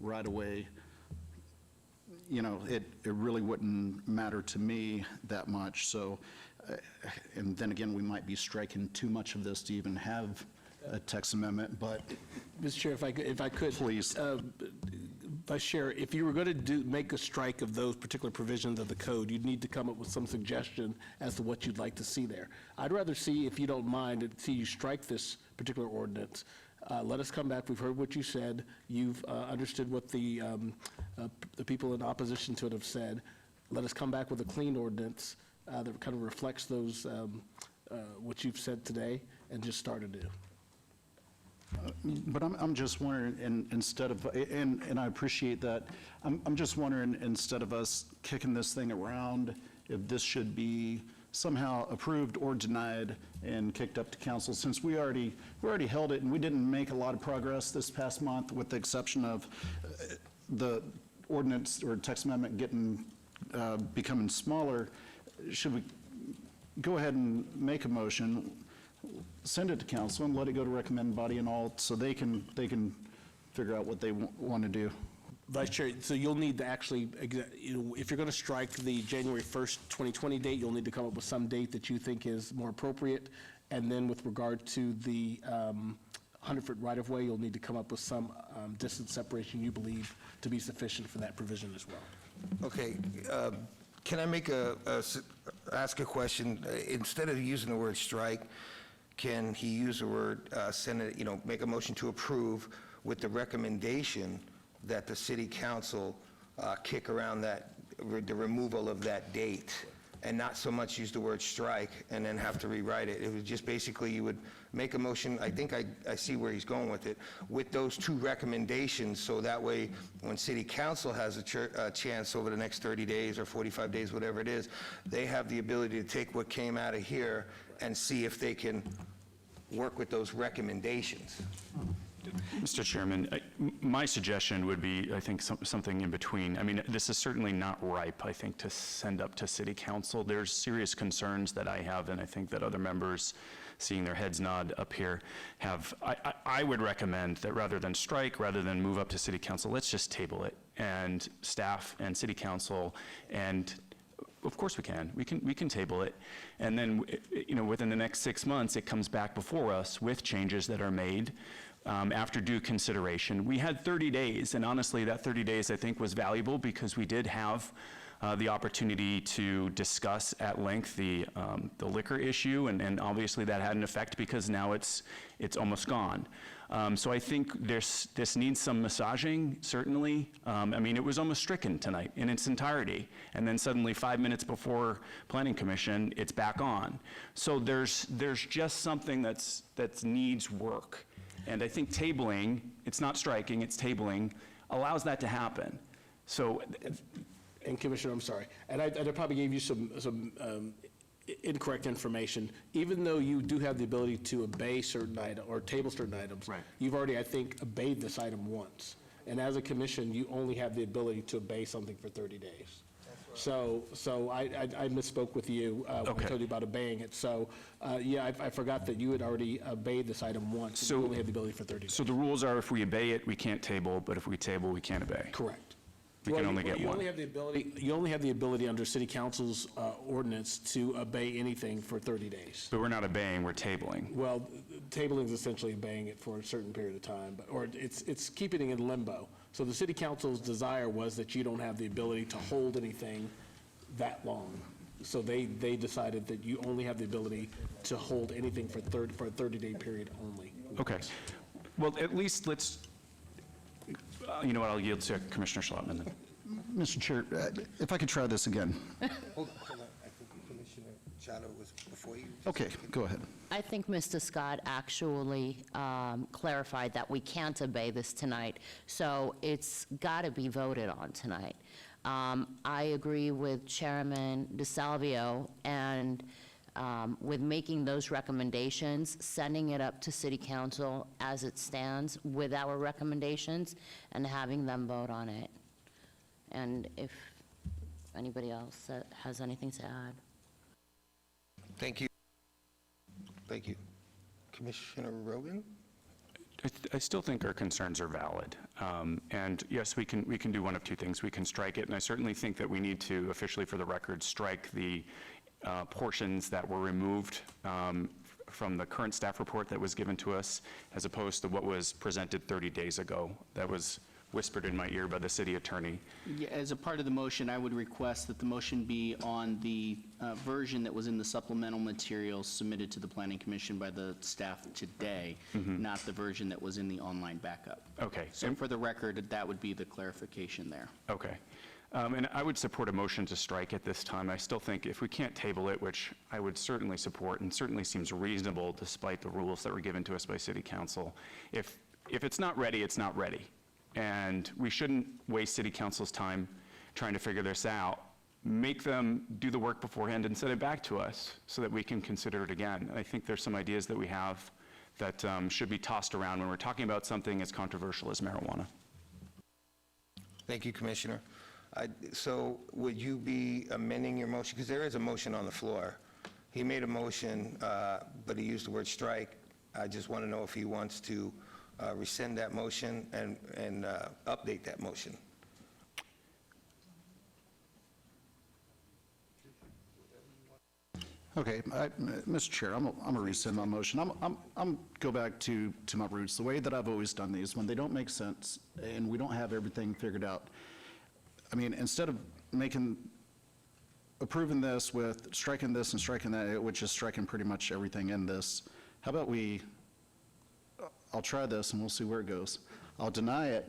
right-of-way, you know, it really wouldn't matter to me that much. So, and then again, we might be striking too much of this to even have a text amendment, but. Mr. Chair, if I could. Please. Vice Chair, if you were going to make a strike of those particular provisions of the code, you'd need to come up with some suggestion as to what you'd like to see there. I'd rather see, if you don't mind, see you strike this particular ordinance. Let us come back. We've heard what you said. You've understood what the people in opposition to it have said. Let us come back with a clean ordinance that kind of reflects those, what you've said today, and just start anew. But I'm just wondering, instead of, and I appreciate that, I'm just wondering, instead of us kicking this thing around, if this should be somehow approved or denied and kicked up to council, since we already held it and we didn't make a lot of progress this past month, with the exception of the ordinance or text amendment becoming smaller, should we go ahead and make a motion, send it to council, and let it go to recommend body and all, so they can figure out what they want to do? Vice Chair, so you'll need to actually, if you're going to strike the January 1st, 2020 date, you'll need to come up with some date that you think is more appropriate. And then with regard to the 100-foot right-of-way, you'll need to come up with some distance separation you believe to be sufficient for that provision as well. Okay, can I ask a question? Instead of using the word strike, can he use the word, make a motion to approve with the recommendation that the city council kick around the removal of that date, and not so much use the word strike and then have to rewrite it? It was just basically you would make a motion, I think I see where he's going with it, with those two recommendations, so that way when city council has a chance over the next 30 days or 45 days, whatever it is, they have the ability to take what came out of here and see if they can work with those recommendations. Mr. Chairman, my suggestion would be, I think, something in between. I mean, this is certainly not ripe, I think, to send up to City Council. There's serious concerns that I have, and I think that other members, seeing their heads nod up here, have. I would recommend that rather than strike, rather than move up to City Council, let's just table it, and staff and City Council, and of course we can. We can table it, and then, within the next 6 months, it comes back before us with changes that are made. After due consideration. We had 30 days, and honestly, that 30 days I think was valuable because we did have the opportunity to discuss at length the liquor issue, and obviously that had an effect because now it's almost gone. So I think this needs some massaging, certainly. I mean, it was almost stricken tonight in its entirety, and then suddenly 5 minutes before Planning Commission, it's back on. So there's just something that needs work. And I think tabling, it's not striking, it's tabling, allows that to happen. So, and Commissioner, I'm sorry, and I probably gave you some incorrect information. Even though you do have the ability to obey certain items or table certain items, right, you've already, I think, obeyed this item once. And as a commission, you only have the ability to obey something for 30 days. So I misspoke with you when I told you about obeying it. So, yeah, I forgot that you had already obeyed this item once. So you only had the ability for 30 days. So the rules are if we obey it, we can't table, but if we table, we can't obey. Correct. We can only get one. You only have the ability under City Council's ordinance to obey anything for 30 days. But we're not obeying, we're tabling. Well, tabling is essentially obeying it for a certain period of time, or it's keeping it in limbo. So the City Council's desire was that you don't have the ability to hold anything that long. So they decided that you only have the ability to hold anything for a 30-day period only. Okay. Well, at least let's, you know what, I'll yield to Commissioner Schlottman then. Mr. Chair, if I could try this again. Hold on. I think Commissioner Chada was before you. Okay, go ahead. I think Mr. Scott actually clarified that we can't obey this tonight, so it's got to be voted on tonight. I agree with Chairman DeSalvio and with making those recommendations, sending it up to City Council as it stands with our recommendations and having them vote on it. And if anybody else has anything to add. Thank you. Thank you. Commissioner Rogan? I still think our concerns are valid. And yes, we can do one of two things. We can strike it, and I certainly think that we need to officially, for the record, strike the portions that were removed from the current staff report that was given to us, as opposed to what was presented 30 days ago. That was whispered in my ear by the city attorney. Yeah, as a part of the motion, I would request that the motion be on the version that was in the supplemental materials submitted to the Planning Commission by the staff today, not the version that was in the online backup. Okay. So for the record, that would be the clarification there. Okay. And I would support a motion to strike at this time. I still think if we can't table it, which I would certainly support and certainly seems reasonable despite the rules that were given to us by City Council, if it's not ready, it's not ready. And we shouldn't waste City Council's time trying to figure this out. Make them do the work beforehand and send it back to us so that we can consider it again. I think there's some ideas that we have that should be tossed around when we're talking about something as controversial as marijuana. Thank you, Commissioner. So would you be amending your motion? Because there is a motion on the floor. He made a motion, but he used the word strike. I just want to know if he wants to rescind that motion and update that motion. Okay, Mr. Chair, I'm gonna rescind my motion. I'm go back to my roots, the way that I've always done these, when they don't make sense and we don't have everything figured out. I mean, instead of approving this with striking this and striking that, which is striking pretty much everything in this, how about I'll try this and we'll see where it goes. I'll deny it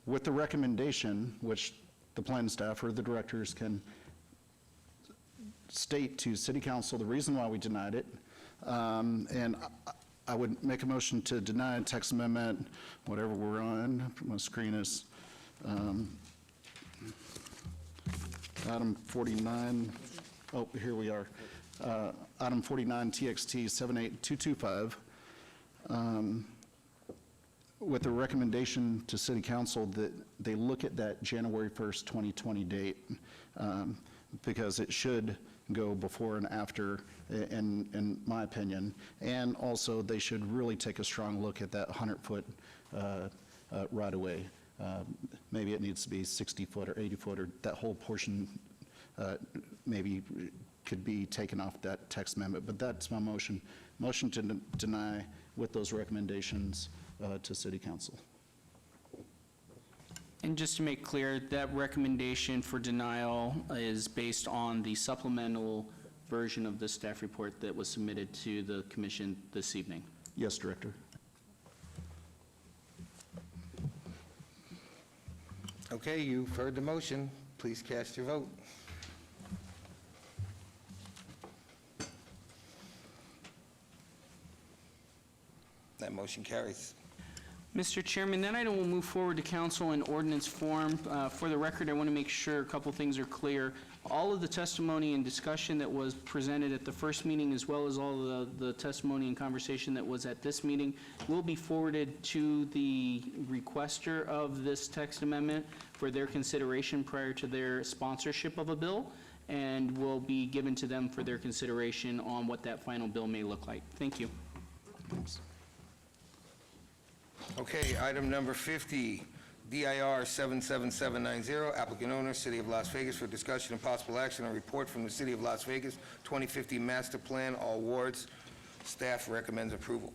with the recommendation, which the planning staff or the directors can state to City Council the reason why we denied it. And I would make a motion to deny text amendment, whatever we're on. My screen is item 49. Oh, here we are. Item 49, TXT 78225. With a recommendation to City Council that they look at that January 1st, 2020 date, because it should go before and after, in my opinion. And also, they should really take a strong look at that 100-foot right-of-way. Maybe it needs to be 60-foot or 80-foot, or that whole portion maybe could be taken off that text amendment. But that's my motion. Motion to deny with those recommendations to City Council. And just to make clear, that recommendation for denial is based on the supplemental version of the staff report that was submitted to the commission this evening. Yes, Director. Okay, you've heard the motion. Please cast your vote. That motion carries. Mr. Chairman, that item will move forward to council in ordinance form. For the record, I want to make sure a couple things are clear. All of the testimony and discussion that was presented at the first meeting, as well as all the testimony and conversation that was at this meeting, will be forwarded to the requester of this text amendment for their consideration prior to their sponsorship of a bill, and will be given to them for their consideration on what that final bill may look like. Thank you. Thanks. Okay, item number 50, DIR 77790, applicant owner, City of Las Vegas, for discussion and possible action on report from the City of Las Vegas 2050 Master Plan, all wards. Staff recommends approval.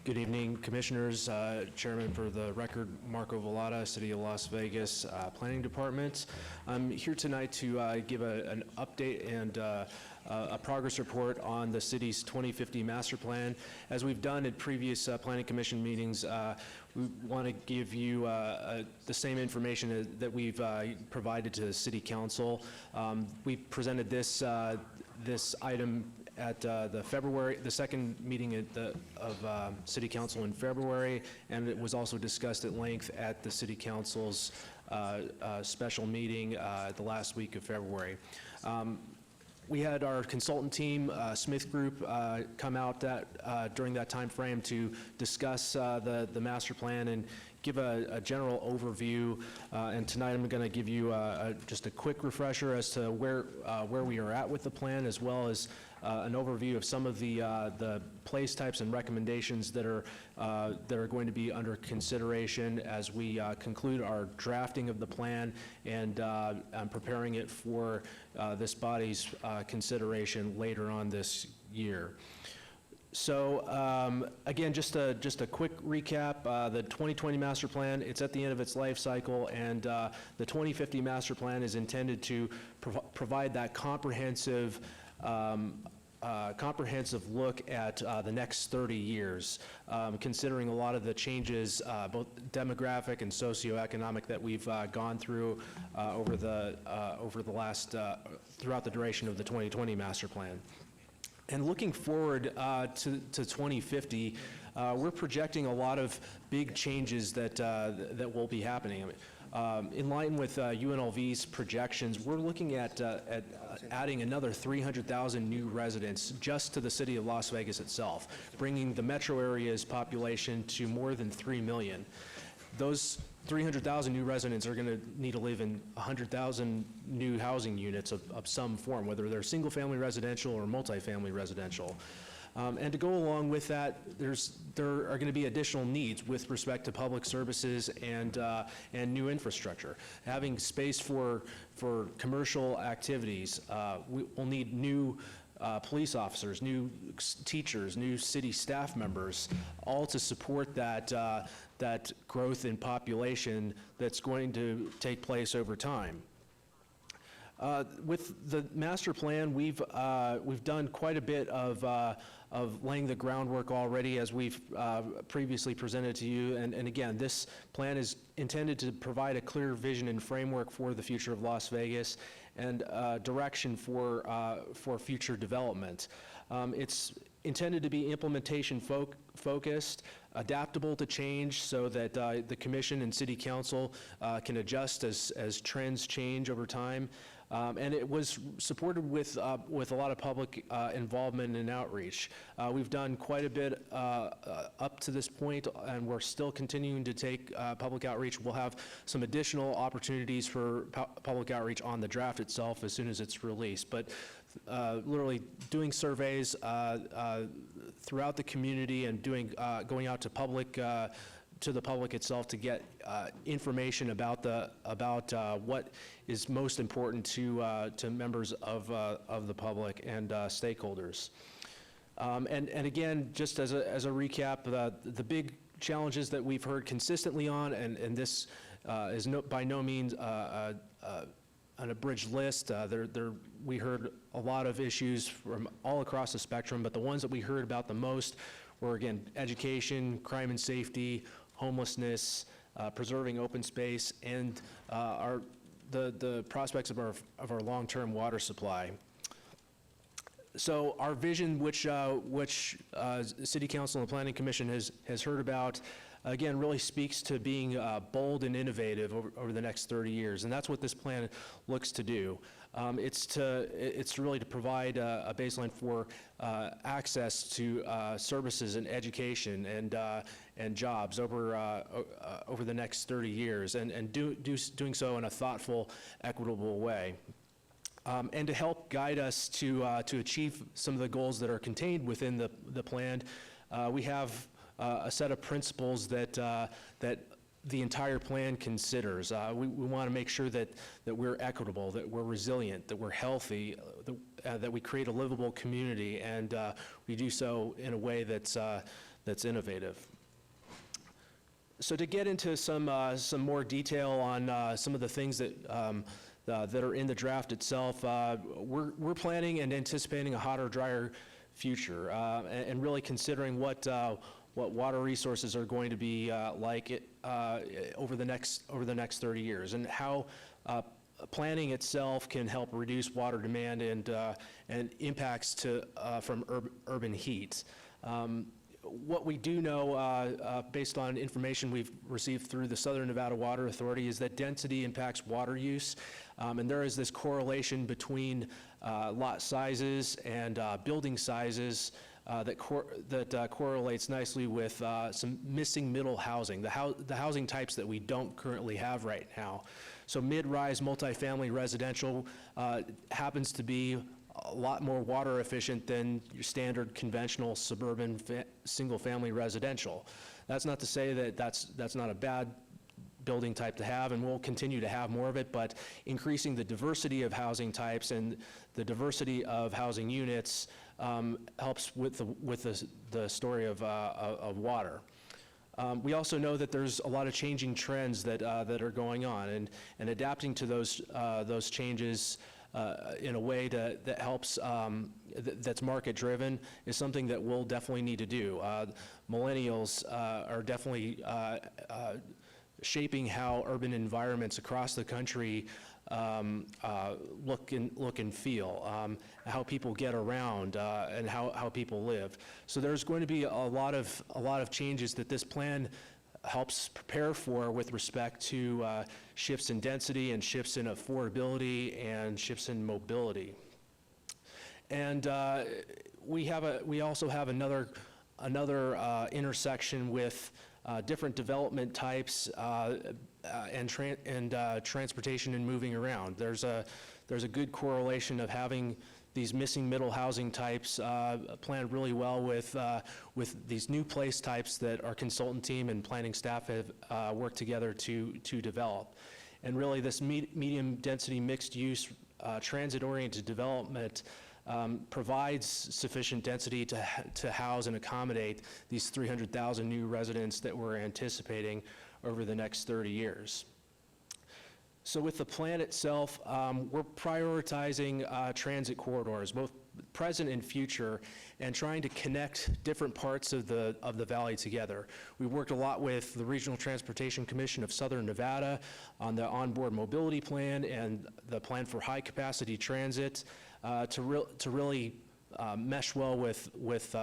Good evening, Commissioners. Chairman, for the record, Marco Vallada, City of Las Vegas Planning Department. I'm here tonight to give an update and a progress report on the city's 2050 master plan. As we've done at previous Planning Commission meetings, we want to give you the same information that we've provided to the City Council. We presented this item at the second meeting of City Council in February, and it was also discussed at length at the City Council's special meeting the last week of February. We had our consultant team, Smith Group, come out during that time frame to discuss the master plan and give a general overview. And tonight I'm going to give you just a quick refresher as to where we are at with the plan, as well as an overview of some of the place types and recommendations that are going to be under consideration as we conclude our drafting of the plan and preparing it for this body's consideration later on this year. So again, just a quick recap. The 2020 master plan, it's at the end of its life cycle, and the 2050 master plan is intended to provide that comprehensive look at the next 30 years, considering a lot of the changes, both demographic and socioeconomic, that we've gone through over the last throughout the duration of the 2020 master plan. And looking forward to 2050, we're projecting a lot of big changes that will be happening. In line with UNLV's projections, we're looking at adding another 300,000 new residents just to the city of Las Vegas itself, bringing the metro area's population to more than 3 million. those 300,000 new residents are going to need to live in 100,000 new housing units of some form, whether they're single-family residential or multifamily residential. And to go along with that, there are going to be additional needs with respect to public services and new infrastructure. Having space for commercial activities, we'll need new police officers, new teachers, new city staff members, all to support that growth in population that's going to take place over time. With the master plan, we've done quite a bit of laying the groundwork already, as we've previously presented to you. And again, this plan is intended to provide a clear vision and framework for the future of Las Vegas and direction for future development. It's intended to be implementation focused, adaptable to change, so that the commission and city council can adjust as trends change over time. And it was supported with a lot of public involvement and outreach. We've done quite a bit up to this point, and we're still continuing to take public outreach. We'll have some additional opportunities for public outreach on the draft itself as soon as it's released. But literally doing surveys throughout the community and going out to the public itself to get information about what is most important to members of the public and stakeholders. And again, just as a recap, the big challenges that we've heard consistently on, and this is by no means an abridged list. We heard a lot of issues from all across the spectrum, but the ones that we heard about the most were, again, education, crime and safety, homelessness, preserving open space, and the prospects of our long-term water supply. So our vision, which City Council and the Planning Commission has heard about, again, really speaks to being bold and innovative over the next 30 years, and that's what this plan looks to do. It's really to provide a baseline for access to services and education and jobs over the next 30 years, and doing so in a thoughtful, equitable way. And to help guide us to achieve some of the goals that are contained within the plan, we have a set of principles that the entire plan considers. We want to make sure that we're equitable, that we're resilient, that we're healthy, that we create a livable community, and we do so in a way that's innovative. So to get into some more detail on some of the things that are in the draft itself, we're planning and anticipating a hotter, drier future, and really considering what water resources are going to be like over the next 30 years, and how planning itself can help reduce water demand and impacts from urban heat. What we do know, based on information we've received through the Southern Nevada Water Authority, is that density impacts water use, and there is this correlation between lot sizes and building sizes that correlates nicely with some missing middle housing, the housing types that we don't currently have right now. So mid-rise multifamily residential happens to be a lot more water efficient than your standard conventional suburban single-family residential. That's not to say that that's not a bad building type to have, and we'll continue to have more of it, but increasing the diversity of housing types and the diversity of housing units helps with the story of water. We also know that there's a lot of changing trends that are going on, and adapting to those changes in a way that helps, that's market-driven, is something that we'll definitely need to do. Millennials are definitely shaping how urban environments across the country look and feel, how people get around, and how people live. So there's going to be a lot of changes that this plan helps prepare for with respect to shifts in density and shifts in affordability and shifts in mobility. And we also have another intersection with different development types and transportation and moving around. There's a good correlation of having these missing middle housing types planned really well with these new place types that our consultant team and planning staff have worked together to develop. And really this medium density mixed use transit-oriented development provides sufficient density to house and accommodate these 300,000 new residents that we're anticipating over the next 30 years. So with the plan itself, we're prioritizing transit corridors, both present and future, and trying to connect different parts of the valley together. We worked a lot with the Regional Transportation Commission of Southern Nevada on the onboard mobility plan and the plan for high capacity transit to really mesh well with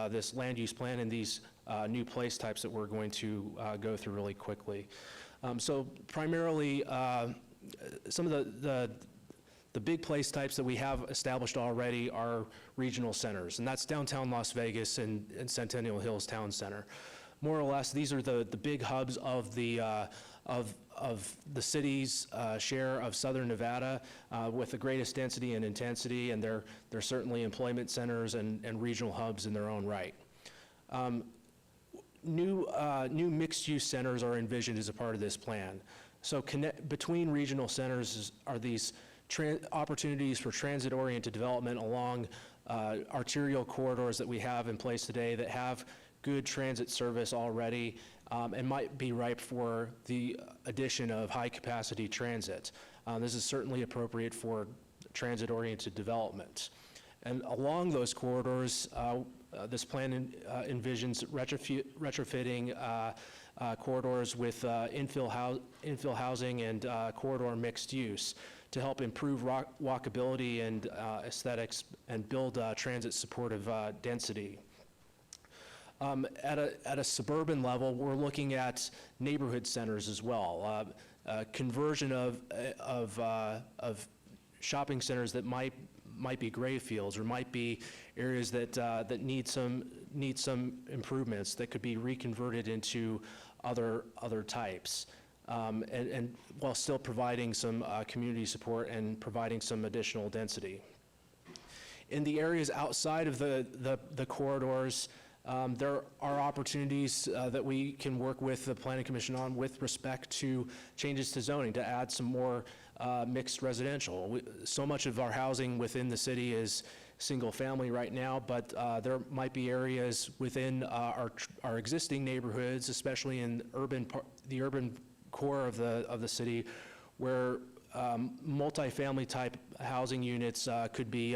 this land use plan and these new place types that we're going to go through really quickly. So primarily, some of the big place types that we have established already are regional centers, and that's downtown Las Vegas and Centennial Hills Town Center. More or less, these are the big hubs of the city's share of Southern Nevada with the greatest density and intensity, and they're certainly employment centers and regional hubs in their own right. New mixed-use centers are envisioned as a part of this plan. So between regional centers are these opportunities for transit-oriented development along arterial corridors that we have in place today that have good transit service already and might be ripe for the addition of high-capacity transit. This is certainly appropriate for transit-oriented development. And along those corridors, this plan envisions retrofitting corridors with infill housing and corridor mixed use to help improve walkability and aesthetics and build transit supportive density. At a suburban level, we're looking at neighborhood centers as well. Conversion of shopping centers that might be gray fields or might be areas that need some improvements that could be reconverted into other types, and while still providing some community support and providing some additional density. In the areas outside of the corridors, there are opportunities that we can work with the Planning Commission on with respect to changes to zoning to add some more mixed residential. So much of our housing within the city is single family right now, but there might be areas within our existing neighborhoods, especially in the urban core of the city, where multifamily type housing units could be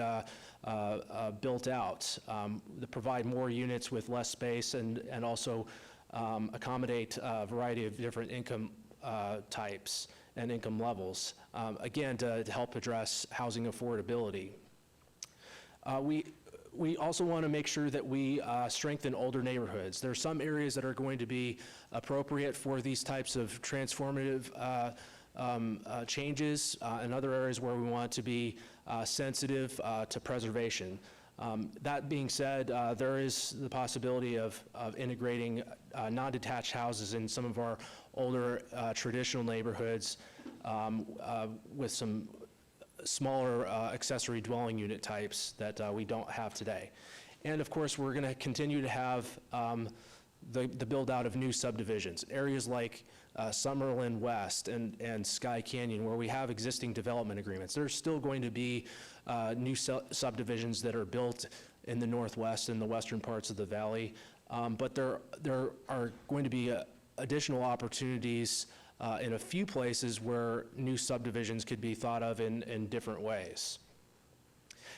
built out that provide more units with less space and also accommodate a variety of different income types and income levels, again, to help address housing affordability. We also want to make sure that we strengthen older neighborhoods. There are some areas that are going to be appropriate for these types of transformative changes, and other areas where we want to be sensitive to preservation. That being said, there is the possibility of integrating non-detached houses in some of our older traditional neighborhoods with some smaller accessory dwelling unit types that we don't have today. And of course, we're going to continue to have the build out of new subdivisions, areas like Summerlin West and Sky Canyon, where we have existing development agreements. There's still going to be new subdivisions that are built in the northwest and the western parts of the valley, but there are going to be additional opportunities in a few places where new subdivisions could be thought of in different ways.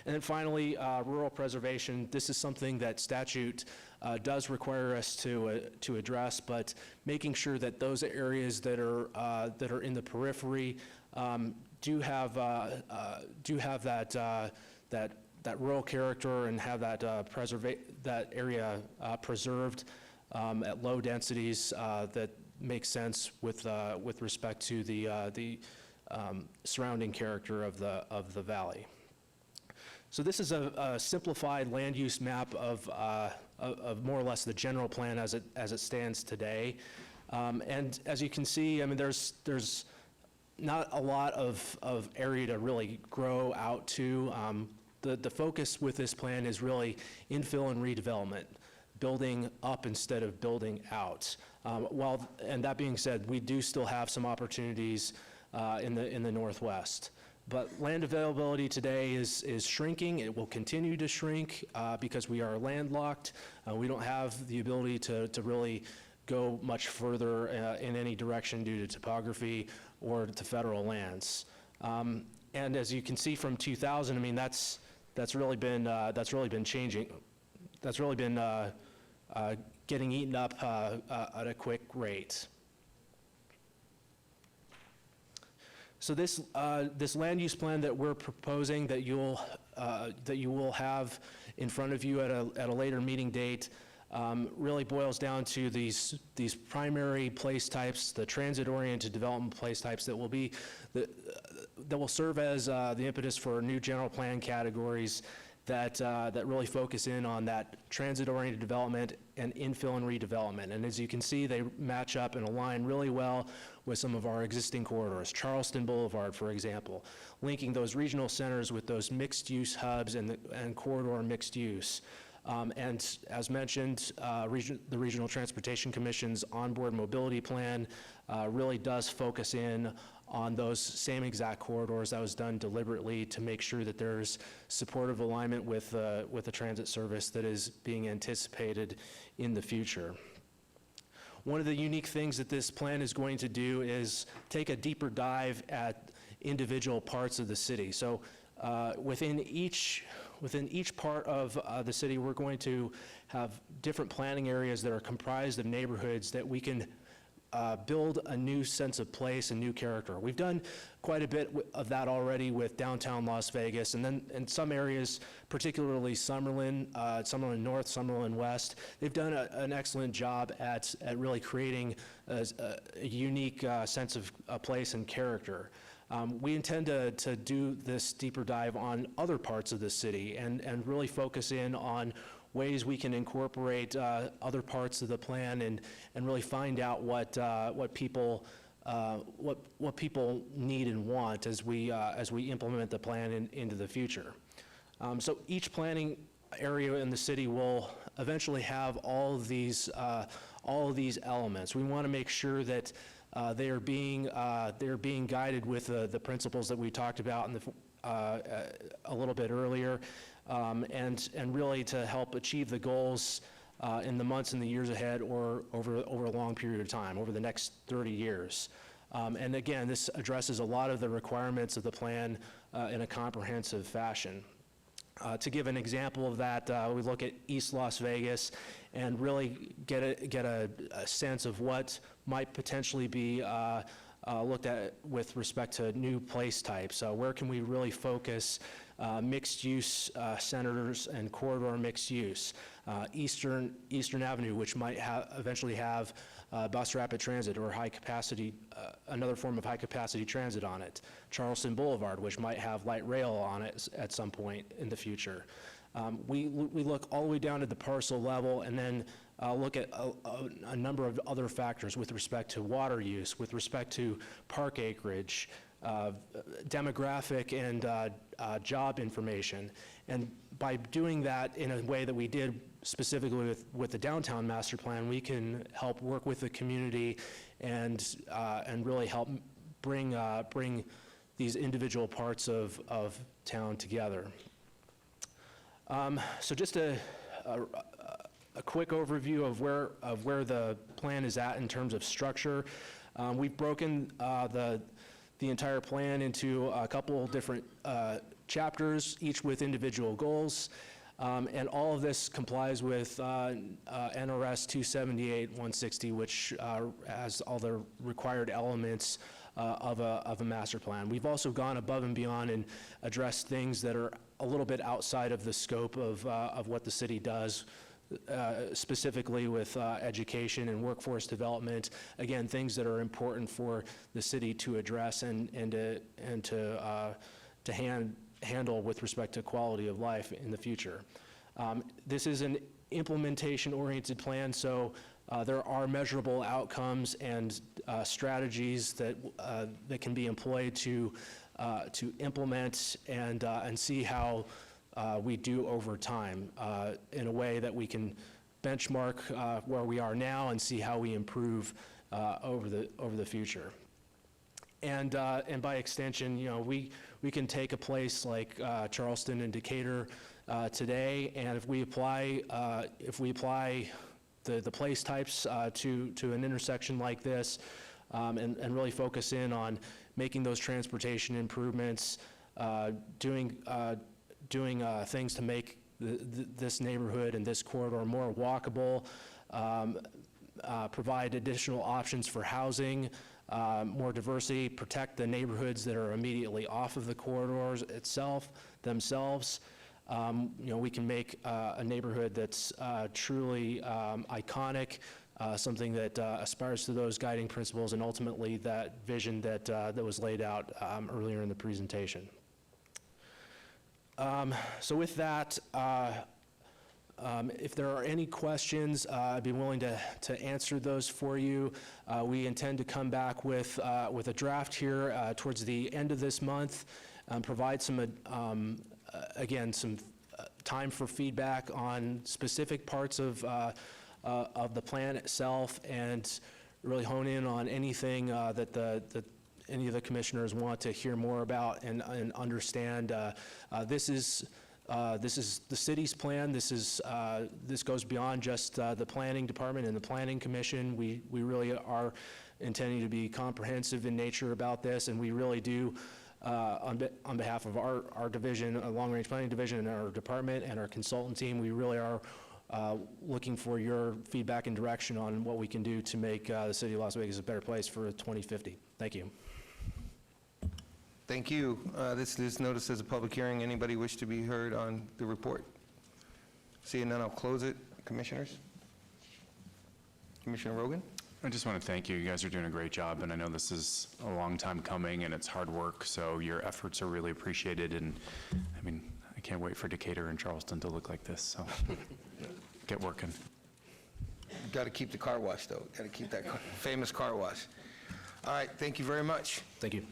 And then finally, rural preservation. This is something that statute does require us to address, but making sure that those areas that are in the periphery do have that rural character and have that area preserved at low densities that make sense with respect to the surrounding character of the valley. So this is a simplified land use map of more or less the general plan as it stands today. And as you can see, I mean, there's not a lot of area to really grow out to. The focus with this plan is really infill and redevelopment, building up instead of building out. And that being said, we do still have some opportunities in the Northwest. But land availability today is shrinking. It will continue to shrink because we are landlocked. We don't have the ability to really go much further in any direction due to topography or to federal lands. And as you can see from 2000, I mean, that's really been changing. That's really been getting eaten up at a quick rate. So this land use plan that we're proposing that you will have in front of you at a later meeting date really boils down to these primary place types, the transit-oriented development place types that will serve as the impetus for new general plan categories that really focus in on that transit-oriented development and infill and redevelopment. And as you can see, they match up and align really well with some of our existing corridors. Charleston Boulevard, for example, linking those regional centers with those mixed-use hubs and corridor mixed use. And as mentioned, the Regional Transportation Commission's onboard mobility plan really does focus in on those same exact corridors. That was done deliberately to make sure that there's supportive alignment with the transit service that is being anticipated in the future. One of the unique things that this plan is going to do is take a deeper dive at individual parts of the city. So within each part of the city, we're going to have different planning areas that are comprised of neighborhoods that we can build a new sense of place and new character. We've done quite a bit of that already with downtown Las Vegas, and then in some areas, particularly Summerlin North, Summerlin West, they've done an excellent job at really creating a unique sense of place and character. We intend to do this deeper dive on other parts of the city and really focus in on ways we can incorporate other parts of the plan and really find out what people need and want as we implement the plan into the future. So each planning area in the city will eventually have all of these elements. We want to make sure that they are being guided with the principles that we talked about a little bit earlier, and really to help achieve the goals in the months and the years ahead or over a long period of time, over the next 30 years. And again, this addresses a lot of the requirements of the plan in a comprehensive fashion. To give an example of that, we look at East Las Vegas and really get a sense of what might potentially be looked at with respect to new place types. Where can we really focus mixed-use centers and corridor mixed use? Eastern Avenue, which might eventually have bus rapid transit or high-capacity, another form of high-capacity transit on it. Charleston Boulevard, which might have light rail on it at some point in the future. We look all the way down to the parcel level and then look at a number of other factors with respect to water use, with respect to park acreage, demographic and job information. And by doing that in a way that we did specifically with the downtown master plan, we can help work with the community and really help bring these individual parts of town together. So just a quick overview of where the plan is at in terms of structure. We've broken the entire plan into a couple different chapters, each with individual goals. And all of this complies with NRS 278-160, which has all the required elements of a master plan. We've also gone above and beyond and addressed things that are a little bit outside of the scope of what the city does, specifically with education and workforce development. Again, things that are important for the city to address and to handle with respect to quality of life in the future. This is an implementation-oriented plan, so there are measurable outcomes and strategies that can be employed to implement and see how we do over time in a way that we can benchmark where we are now and see how we improve over the future. And by extension, we can take a place like Charleston and Decatur today, and if we apply the place types to an intersection like this, and really focus in on making those transportation improvements, doing things to make this neighborhood and this corridor more walkable, provide additional options for housing, more diversity, protect the neighborhoods that are immediately off of the corridors themselves. We can make a neighborhood that's truly iconic, something that aspires to those guiding principles and ultimately that vision that was laid out earlier in the presentation. So with that, if there are any questions, I'd be willing to answer those for you. We intend to come back with a draft here towards the end of this month, provide some time for feedback on specific parts of the plan itself, and really hone in on anything that any of the commissioners want to hear more about and understand. This is the city's plan. This goes beyond just the planning department and the planning commission. We really are intending to be comprehensive in nature about this, and we really do, on behalf of our division, a long-range planning division, and our department and our consultant team, we really are looking for your feedback and direction on what we can do to make the city of Las Vegas a better place for 2050. Thank you. Thank you. This is noticed as a public hearing. Anybody wish to be heard on the report? Seeing none, I'll close it. Commissioners? Commissioner Rogan? I just want to thank you. You guys are doing a great job, and I know this is a long time coming, and it's hard work, so your efforts are really appreciated, and I mean, I can't wait for Decatur and Charleston to look like this, so get working. Got to keep the car wash, though. Got to keep that famous car wash. All right, thank you very much. Thank you.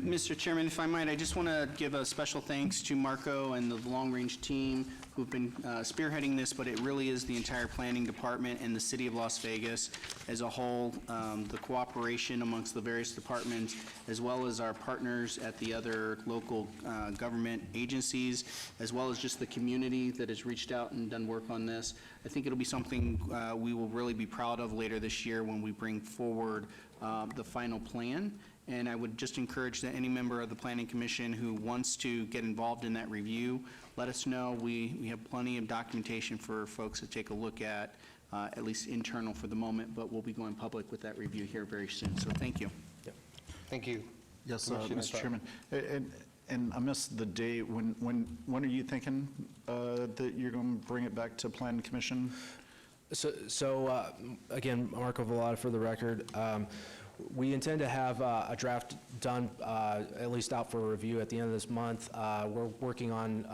Mr. Chairman, if I might, I just want to give a special thanks to Marco and the long-range team who've been spearheading this, but it really is the entire planning department and the city of Las Vegas as a whole, the cooperation amongst the various departments, as well as our partners at the other local government agencies, as well as just the community that has reached out and done work on this. I think it'll be something we will really be proud of later this year when we bring forward the final plan. And I would just encourage that any member of the Planning Commission who wants to get involved in that review, let us know. We have plenty of documentation for folks to take a look at least internal for the moment, but we'll be going public with that review here very soon. So thank you. Thank you. Yes, Mr. Chairman. And I missed the date. When are you thinking that you're going to bring it back to Planning Commission? So again, Marco Vallata for the record. We intend to have a draft done, at least out for review at the end of this month. We're working on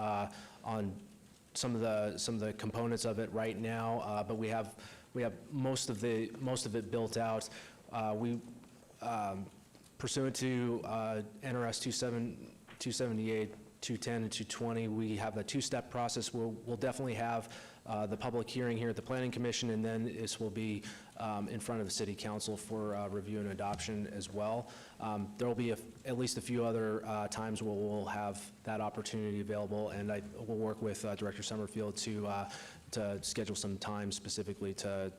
some of the components of it right now, but we have most of it built out. We pursuant to NRS 278, 210, and 220, we have a two-step process. We'll definitely have the public hearing here at the Planning Commission, and then this will be in front of the City Council for review and adoption as well. There will be at least a few other times where we'll have that opportunity available, and I will work with Director Summerfield to schedule some time specifically to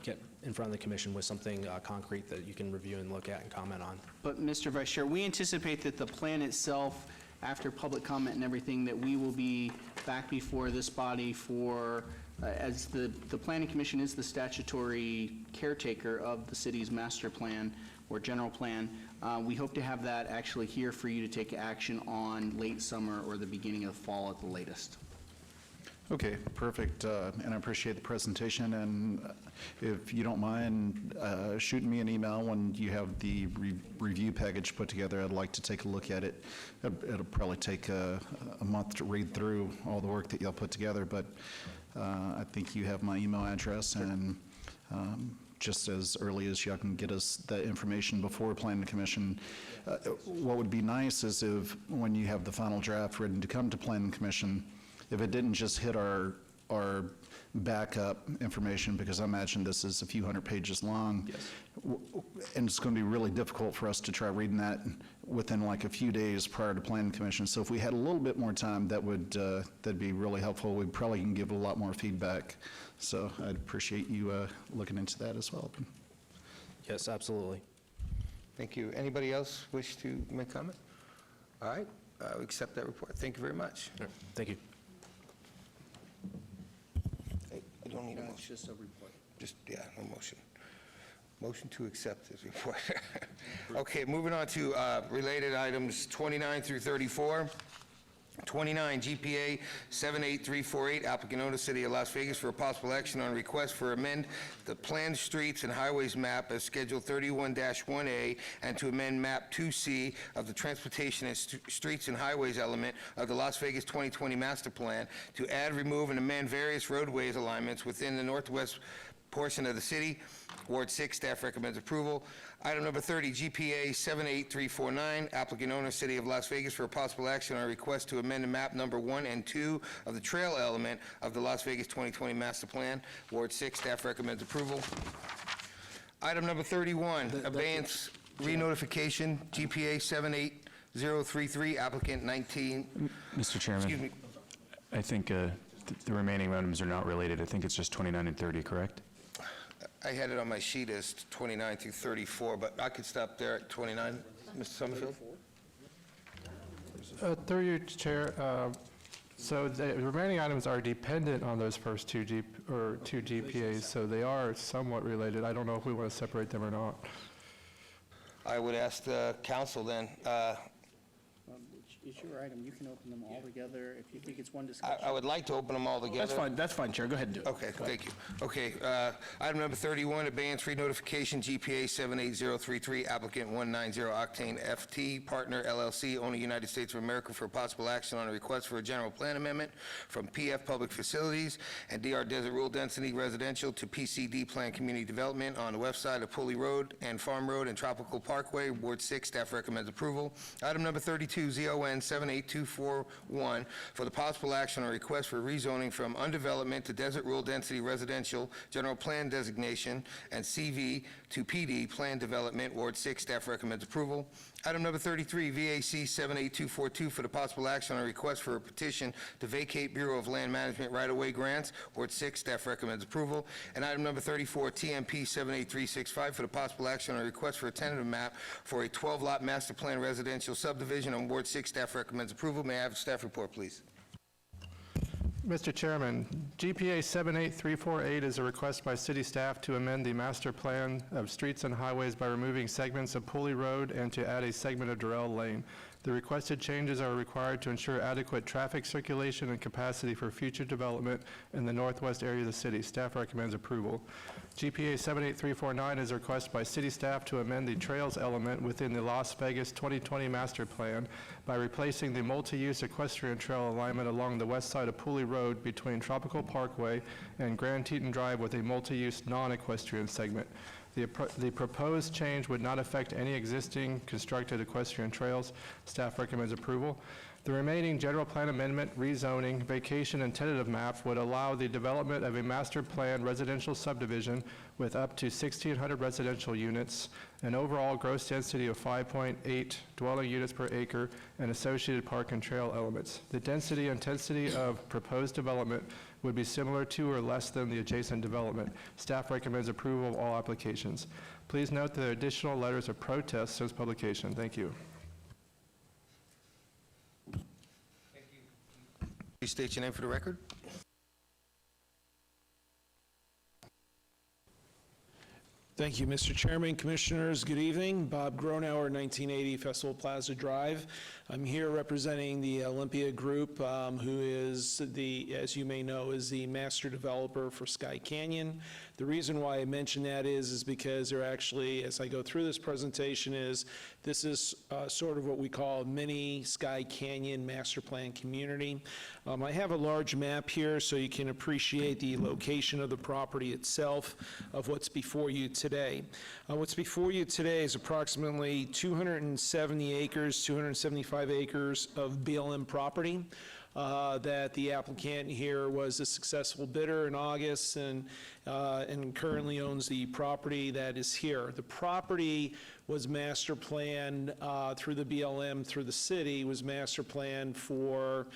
get in front of the Commission with something concrete that you can review and look at and comment on. But Mr. Vice Chair, we anticipate that the plan itself, after public comment and everything, that we will be back before this body for, as the Planning Commission is the statutory caretaker of the city's master plan or general plan, we hope to have that actually here for you to take action on late summer or the beginning of fall at the latest. Okay, perfect, and I appreciate the presentation, and if you don't mind shooting me an email when you have the review package put together, I'd like to take a look at it. It'll probably take a month to read through all the work that y'all put together, but I think you have my email address, and just as early as y'all can get us that information before Planning Commission. What would be nice is if, when you have the final draft ready to come to Planning Commission, if it didn't just hit our backup information, because I imagine this is a few hundred pages long. Yes. And it's going to be really difficult for us to try reading that within like a few days prior to Planning Commission. So if we had a little bit more time, that'd be really helpful. We probably can give a lot more feedback. So I'd appreciate you looking into that as well. Yes, absolutely. Thank you. Anybody else wish to make comment? All right, we accept that report. Thank you very much. Thank you. I don't need a motion. Just a report. Yeah, no motion. Motion to accept this report. Okay, moving on to related items 29 through 34. 29, GPA 78348, applicant owner, City of Las Vegas, for a possible action on request for amend the planned streets and highways map as Schedule 31-1A, and to amend map 2C of the transportation and streets and highways element of the Las Vegas 2020 master plan to add, remove, and amend various roadways alignments within the northwest portion of the city. Ward 6, staff recommends approval. Item number 30, GPA 78349, applicant owner, City of Las Vegas, for a possible action on a request to amend the map number 1 and 2 of the trail element of the Las Vegas 2020 master plan. Ward 6, staff recommends approval. Item number 31, abeyance re-notification, GPA 78033, applicant 19. Mr. Chairman. Excuse me. I think the remaining items are not related. I think it's just 29 and 30, correct? I had it on my sheet as 29 through 34, but I could stop there at 29. Mr. Summerfield? Through you, Chair, so the remaining items are dependent on those first two GPAs, so they are somewhat related. I don't know if we want to separate them or not. I would ask the council then. It's your item. You can open them all together if you think it's one discussion. I would like to open them all together. That's fine, Chair. Go ahead and do it. Okay, thank you. Okay, item number 31, abeyance re-notification, GPA 78033, applicant 190 Octane FT, partner LLC, owner United States of America, for possible action on a request for a general plan amendment from PF Public Facilities and DR Desert Rural Density Residential to PCD Plan Community Development on the west side of Pulley Road and Farm Road and Tropical Parkway. Ward 6, staff recommends approval. Item number 32, ZON 78241, for the possible action on a request for rezoning from undevelopment to Desert Rural Density Residential General Plan Designation and CV to PD Plan Development. Ward 6, staff recommends approval. Item number 33, VAC 78242, for the possible action on a request for a petition to vacate Bureau of Land Management right-of-way grants. Ward 6, staff recommends approval. And item number 34, TMP 78365, for the possible action on a request for a tentative map for a 12-lot master plan residential subdivision on Ward 6, staff recommends approval. May I have a staff report, please? Mr. Chairman, GPA 78348 is a request by city staff to amend the master plan of streets and highways by removing segments of Pulley Road and to add a segment of Durrell Lane. The requested changes are required to ensure adequate traffic circulation and capacity for future development in the northwest area of the city. Staff recommends approval. GPA 78349 is a request by city staff to amend the trails element within the Las Vegas 2020 master plan by replacing the multi-use equestrian trail alignment along the west side of Pulley Road between Tropical Parkway and Grand Teton Drive with a multi-use non-equestrian segment. The proposed change would not affect any existing constructed equestrian trails. Staff recommends approval. The remaining general plan amendment, rezoning, vacation, and tentative map would allow the development of a master plan residential subdivision with up to 1,600 residential units, an overall gross density of 5.8 dwelling units per acre, and associated park and trail elements. The density and intensity of proposed development would be similar to or less than the adjacent development. Staff recommends approval of all applications. Please note that there are additional letters of protest since publication. Thank you. Please state your name for the record. Thank you, Mr. Chairman, Commissioners. Good evening. Bob Gronauer, 1980 Festival Plaza Drive. I'm here representing the Olympia Group, who is as you may know, is the master developer for Sky Canyon. The reason why I mention that is because they're actually, as I go through this presentation, is This is sort of what we call a mini Sky Canyon master plan community. I have a large map here so you can appreciate the location of the property itself of what's before you today. What's before you today is approximately 270 acres, 275 acres of BLM property. That the applicant here was a successful bidder in August and currently owns the property that is here. The property was master planned through the BLM, through the city, was master planned for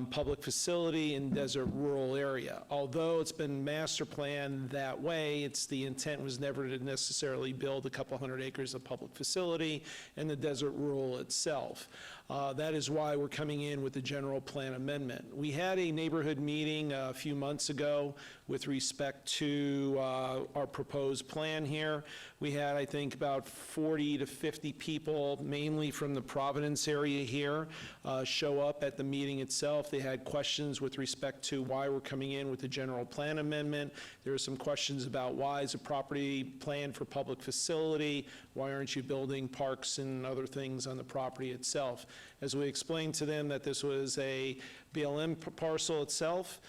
public facility in desert rural area. Although it's been master planned that way, the intent was never to necessarily build a couple hundred acres of public facility in the desert rural itself. That is why we're coming in with the general plan amendment. We had a neighborhood meeting a few months ago with respect to our proposed plan here. We had, I think, about 40 to 50 people, mainly from the Providence area here, show up at the meeting itself. They had questions with respect to why we're coming in with the general plan amendment. There were some questions about why is a property planned for public facility? Why aren't you building parks and other things on the property itself? As we explained to them that this was a BLM parcel itself,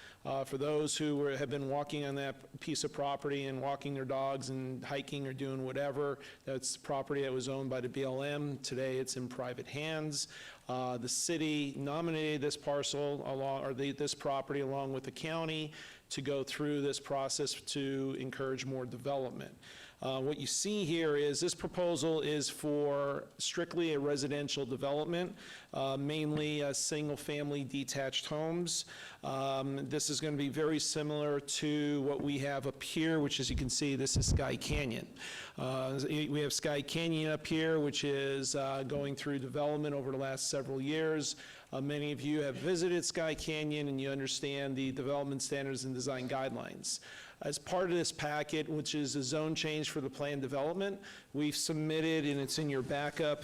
for those who have been walking on that piece of property and walking their dogs and hiking or doing whatever, that's property that was owned by the BLM. Today it's in private hands. The city nominated this parcel this property along with the county to go through this process to encourage more development. What you see here is this proposal is for strictly a residential development, mainly single-family detached homes. This is going to be very similar to what we have up here, which, as you can see, this is Sky Canyon. We have Sky Canyon up here, which is going through development over the last several years. Many of you have visited Sky Canyon and you understand the development standards and design guidelines. As part of this packet, which is a zone change for the planned development, we've submitted, and it's in your backup,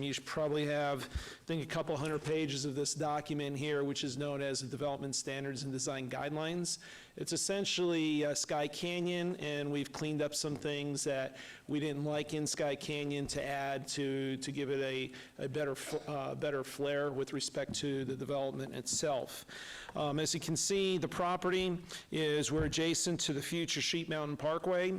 you should probably have, I think, a couple hundred pages of this document here, which is known as the Development Standards and Design Guidelines. It's essentially Sky Canyon, and we've cleaned up some things that we didn't like in Sky Canyon to add to give it a better flair with respect to the development itself. As you can see, the property we're adjacent to the future Sheep Mountain Parkway.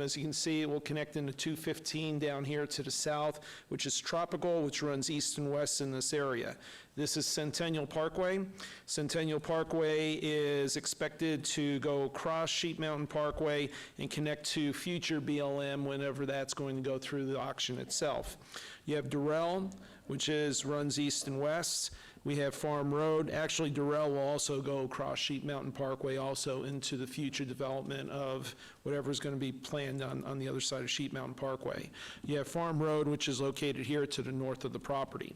As you can see, it will connect into 215 down here to the south, which is Tropical, which runs east and west in this area. This is Centennial Parkway. Centennial Parkway is expected to go across Sheep Mountain Parkway and connect to future BLM whenever that's going to go through the auction itself. You have Durrell, which runs east and west. We have Farm Road. Actually, Durrell will also go across Sheep Mountain Parkway also into the future development of whatever is going to be planned on the other side of Sheep Mountain Parkway. You have Farm Road, which is located here to the north of the property.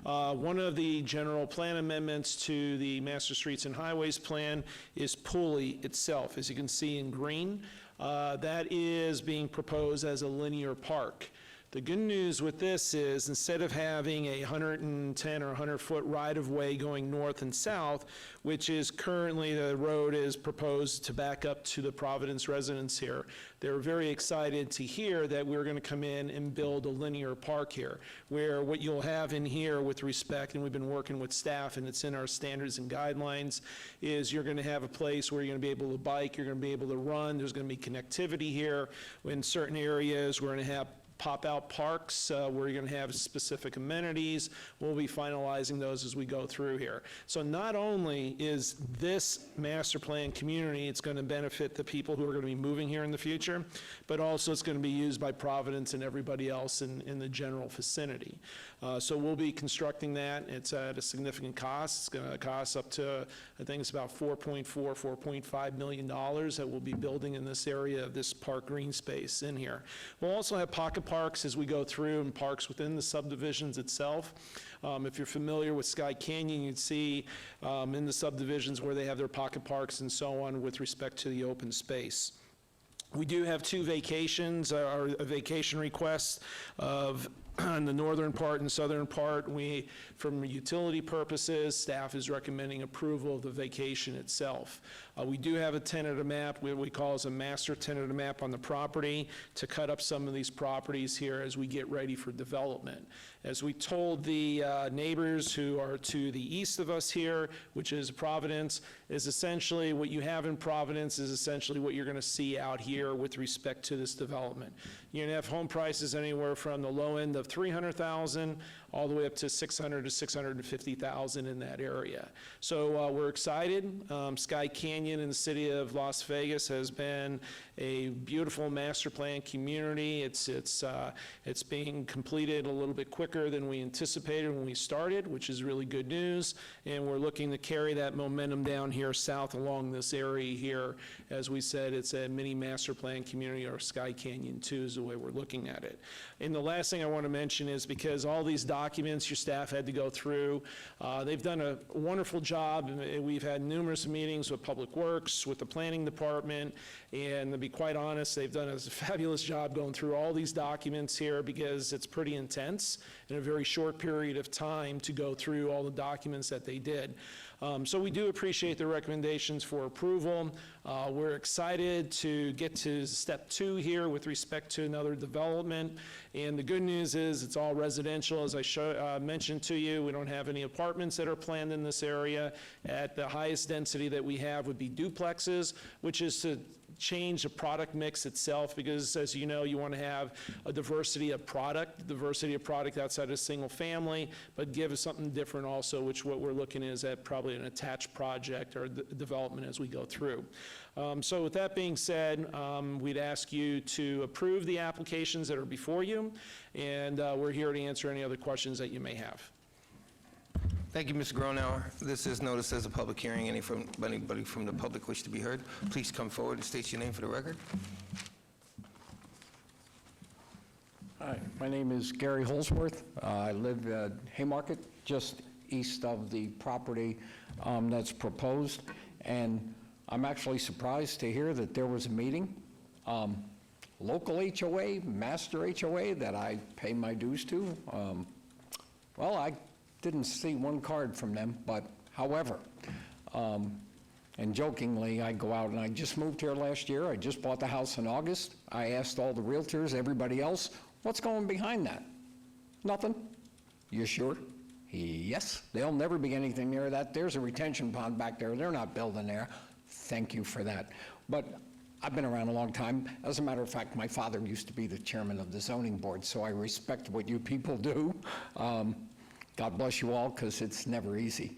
One of the general plan amendments to the Master Streets and Highways Plan is Pooley itself. As you can see in green, that is being proposed as a linear park. The good news with this is instead of having a 110 or 100-foot right-of-way going north and south, which is currently the road is proposed to back up to the Providence residents here, they're very excited to hear that we're going to come in and build a linear park here, where what you'll have in here with respect, and we've been working with staff and it's in our standards and guidelines, is you're going to have a place where you're going to be able to bike, you're going to be able to run, there's going to be connectivity here. In certain areas, we're going to have pop-out parks where you're going to have specific amenities. We'll be finalizing those as we go through here. So not only is this master plan community, it's going to benefit the people who are going to be moving here in the future, but also it's going to be used by Providence and everybody else in the general vicinity. So we'll be constructing that. It's at a significant cost. It's going to cost up to, I think it's about $4.5 million that we'll be building in this area of this park green space in here. We'll also have pocket parks as we go through and parks within the subdivisions itself. If you're familiar with Sky Canyon, you'd see in the subdivisions where they have their pocket parks and so on with respect to the open space. We do have two vacations, or a vacation request of On the northern part and southern part, from utility purposes, staff is recommending approval of the vacation itself. We do have a tentative map, what we call as a master tentative map on the property, to cut up some of these properties here as we get ready for development. As we told the neighbors who are to the east of us here, which is Providence, is essentially what you have in Providence is essentially what you're going to see out here with respect to this development. You're going to have home prices anywhere from the low end of $300,000 all the way up to $600,000 to $650,000 in that area. So we're excited. Sky Canyon in the city of Las Vegas has been a beautiful master plan community. It's being completed a little bit quicker than we anticipated when we started, which is really good news. And we're looking to carry that momentum down here south along this area here. As we said, it's a mini master plan community, or Sky Canyon 2 is the way we're looking at it. And the last thing I want to mention is because all these documents your staff had to go through, they've done a wonderful job. We've had numerous meetings with Public Works, with the Planning Department, and to be quite honest, they've done a fabulous job going through all these documents here because it's pretty intense in a very short period of time to go through all the documents that they did. So we do appreciate the recommendations for approval. We're excited to get to step 2 here with respect to another development. And the good news is it's all residential. As I mentioned to you, we don't have any apartments that are planned in this area. At the highest density that we have would be duplexes, which is to change the product mix itself, because as you know, you want to have a diversity of product outside of single family, but give us something different also, which what we're looking is at probably an attached project or development as we go through. So with that being said, we'd ask you to approve the applications that are before you, and we're here to answer any other questions that you may have. Thank you, Mr. Gronauer. This is noticed as a public hearing. Anybody from the public wish to be heard, please come forward and state your name for the record. Hi, my name is Gary Holsworth. I live at Haymarket, just east of the property that's proposed. And I'm actually surprised to hear that there was a meeting, local HOA, master HOA, that I pay my dues to. Well, I didn't see one card from them, but however, and jokingly, I go out and I just moved here last year. I just bought the house in August. I asked all the realtors, everybody else, what's going behind that? Nothing. You sure? Yes. There'll never be anything near that. There's a retention pond back there. They're not building there. Thank you for that. But I've been around a long time. As a matter of fact, my father used to be the chairman of the zoning board, so I respect what you people do. God bless you all, because it's never easy.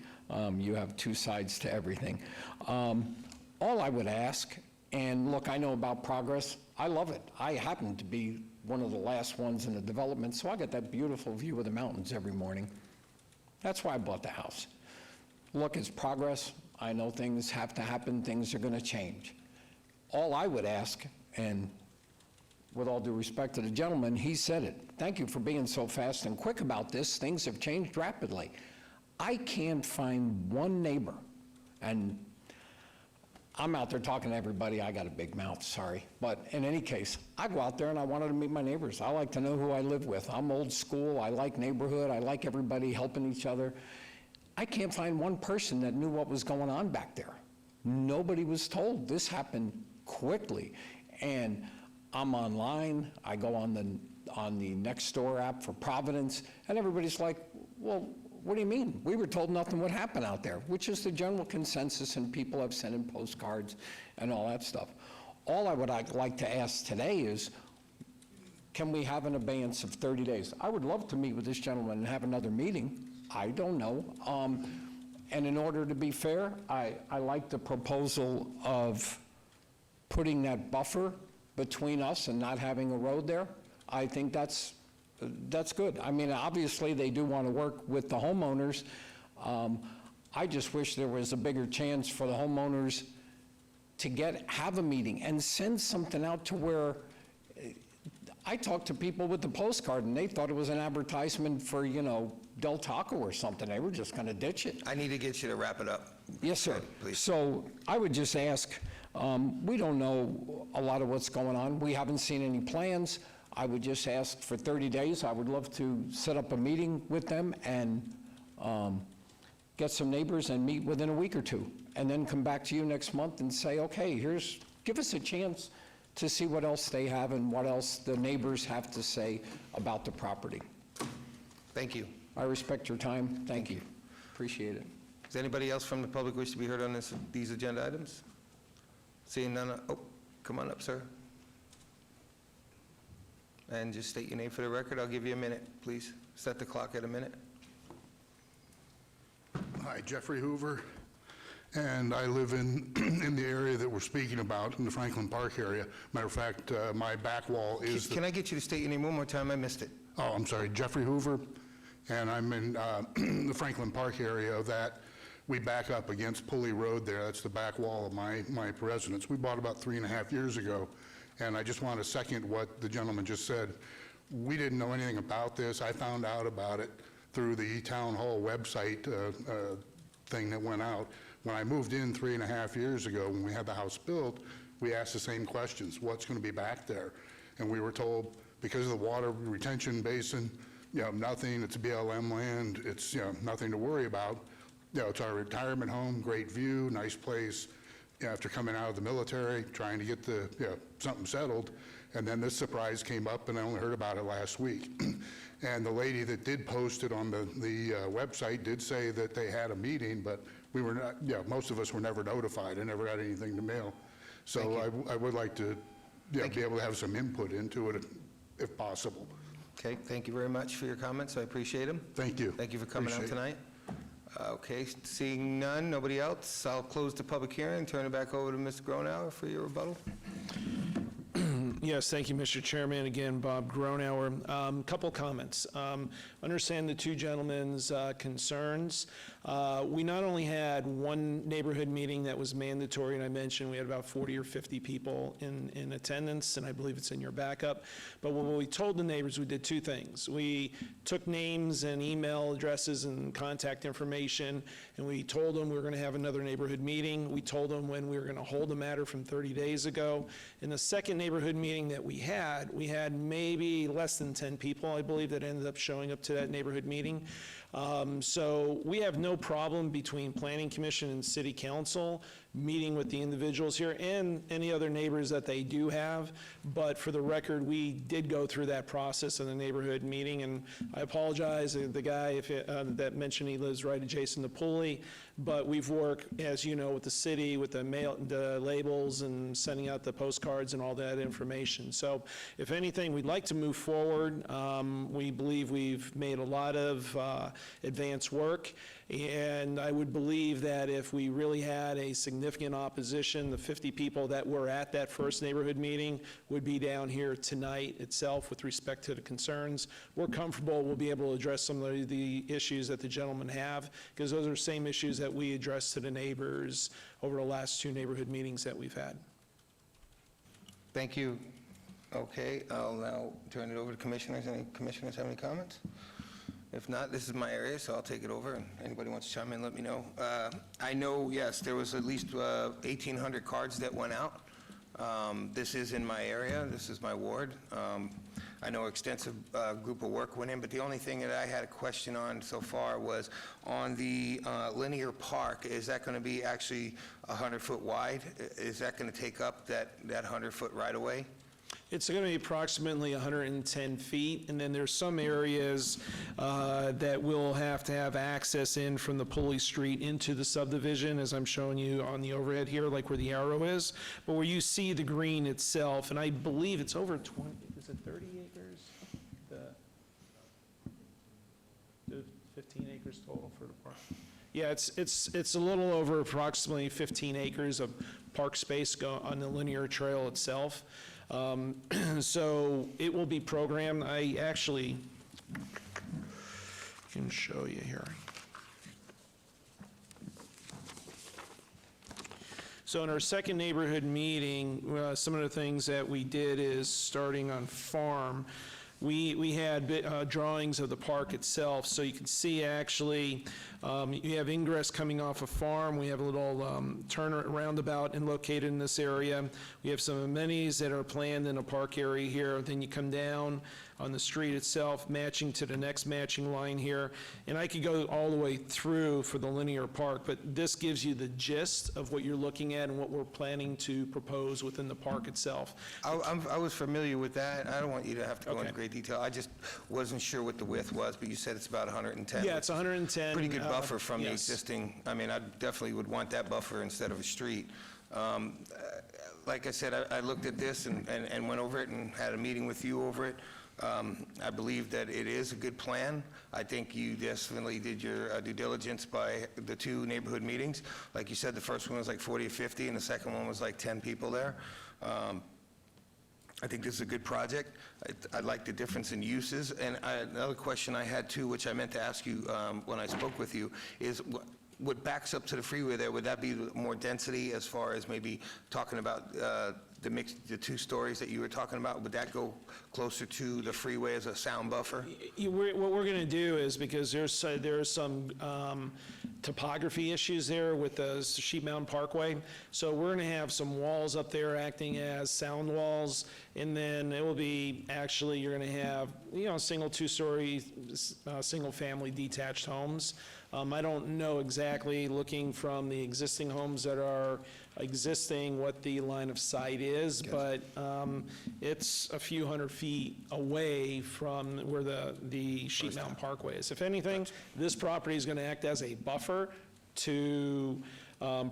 You have two sides to everything. All I would ask, and look, I know about progress. I love it. I happen to be one of the last ones in the development, so I get that beautiful view of the mountains every morning. That's why I bought the house. Look, it's progress. I know things have to happen. Things are going to change. All I would ask, and with all due respect to the gentleman, he said it. Thank you for being so fast and quick about this. Things have changed rapidly. I can't find one neighbor, and I'm out there talking to everybody. I got a big mouth, sorry. But in any case, I go out there and I wanted to meet my neighbors. I like to know who I live with. I'm old school. I like neighborhood. I like everybody helping each other. I can't find one person that knew what was going on back there. Nobody was told. This happened quickly. And I'm online. I go on the Nextdoor app for Providence, and everybody's like, well, what do you mean? We were told nothing would happen out there, which is the general consensus, and people have sent in postcards and all that stuff. All I would like to ask today is, can we have an abeyance of 30 days? I would love to meet with this gentleman and have another meeting. I don't know. And in order to be fair, I like the proposal of putting that buffer between us and not having a road there. I think that's good. I mean, obviously, they do want to work with the homeowners. I just wish there was a bigger chance for the homeowners to have a meeting and send something out to where I talked to people with the postcard, and they thought it was an advertisement for, Del Taco or something. They were just going to ditch it. I need to get you to wrap it up. Yes, sir. Please. So I would just ask, we don't know a lot of what's going on. We haven't seen any plans. I would just ask for 30 days. I would love to set up a meeting with them and get some neighbors and meet within a week or two, and then come back to you next month and say, okay, give us a chance to see what else they have and what else the neighbors have to say about the property. Thank you. I respect your time. Thank you. Appreciate it. Does anybody else from the public wish to be heard on these agenda items? Seeing none, come on up, sir. And just state your name for the record. I'll give you a minute, please. Set the clock at a minute. Hi, Jeffrey Hoover, and I live in the area that we're speaking about, in the Franklin Park area. Matter of fact, my back wall is... Can I get you to state your name one more time? I missed it. Oh, I'm sorry, Jeffrey Hoover, and I'm in the Franklin Park area that we back up against Pulley Road there. That's the back wall of my residence. We bought about 3.5 years ago, and I just want to second what the gentleman just said. We didn't know anything about this. I found out about it through the town hall website thing that went out. When I moved in 3.5 years ago, when we had the house built, we asked the same questions. What's going to be back there? And we were told, because of the water retention basin, nothing, it's BLM land, it's, nothing to worry about. It's our retirement home, great view, nice place. After coming out of the military, trying to get something settled, and then this surprise came up, and I only heard about it last week. And the lady that did post it on the website did say that they had a meeting, but we were not, most of us were never notified. I never got anything to mail. So I would like to be able to have some input into it if possible. Okay, thank you very much for your comments. I appreciate them. Thank you. Thank you for coming out tonight. Okay, seeing none, nobody else, I'll close the public hearing, turn it back over to Mr. Gronauer for your rebuttal. Yes, thank you, Mr. Chairman. Again, Bob Gronauer. Couple comments. Understand the two gentlemen's concerns. We not only had one neighborhood meeting that was mandatory, and I mentioned we had about 40 or 50 people in attendance, and I believe it's in your backup. But when we told the neighbors, we did two things. We took names and email addresses and contact information, and we told them we were going to have another neighborhood meeting. We told them when we were going to hold the matter from 30 days ago. In the second neighborhood meeting that we had maybe less than 10 people, I believe, that ended up showing up to that neighborhood meeting. So we have no problem between Planning Commission and City Council meeting with the individuals here and any other neighbors that they do have. But for the record, we did go through that process in the neighborhood meeting, and I apologize, the guy that mentioned he lives right adjacent to Pulley, but we've worked, as you know, with the city, with the labels and sending out the postcards and all that information. So if anything, we'd like to move forward. We believe we've made a lot of advanced work, and I would believe that if we really had a significant opposition, the 50 people that were at that first neighborhood meeting would be down here tonight itself with respect to the concerns. We're comfortable we'll be able to address some of the issues that the gentlemen have, because those are the same issues that we addressed to the neighbors over the last two neighborhood meetings that we've had. Thank you. Okay, I'll now turn it over to commissioners. Any commissioners have any comments? If not, this is my area, so I'll take it over, and anybody wants to chime in, let me know. I know, yes, there was at least 1,800 cards that went out. This is in my area. This is my ward. I know extensive group of work went in, but the only thing that I had a question on so far was on the linear park. Is that going to be actually 100-foot wide? Is that going to take up that 100-foot right-of-way? It's going to be approximately 110 feet, and then there's some areas that will have to have access in from the Pulley Street into the subdivision, as I'm showing you on the overhead here, like where the arrow is. But where you see the green itself, and I believe it's over 20, is it 30 acres? The 15 acres total for the park. Yeah, it's a little over approximately 15 acres of park space on the linear trail itself. So it will be programmed. I actually can show you here. So in our second neighborhood meeting, some of the things that we did is starting on farm. we had drawings of the park itself, so you can see actually, you have ingress coming off a farm. We have a little turn roundabout and located in this area. We have some amenities that are planned in a park area here. Then you come down on the street itself, matching to the next matching line here. And I could go all the way through for the linear park, but this gives you the gist of what you're looking at and what we're planning to propose within the park itself. I was familiar with that. I don't want you to have to go into great detail. I just wasn't sure what the width was, but you said it's about 110. Yeah, it's 110. Pretty good buffer from the yes. existing. I mean, I definitely would want that buffer instead of a street. Like I said, I looked at this and went over it and had a meeting with you over it. I believe that it is a good plan. I think you definitely did your due diligence by the 2 neighborhood meetings. Like you said, the first one was like 40 or 50, and the second one was like 10 people there. I think this is a good project. I like the difference in uses. And another question I had too, which I meant to ask you when I spoke with you, is what backs up to the freeway there, would that be more density as far as maybe talking about the 2 stories that you were talking about? Would that go closer to the freeway as a sound buffer? What we're going to do is, because there's some topography issues there with the Sheep Mountain Parkway, so we're going to have some walls up there acting as sound walls, and then it will be, actually, you're going to have, single 2-story, single-family detached homes. I don't know exactly, looking from the existing homes that are existing, what the line of sight is, but it's a few hundred feet away from where the Sheep Mountain Parkway is. If anything, this property is going to act as a buffer to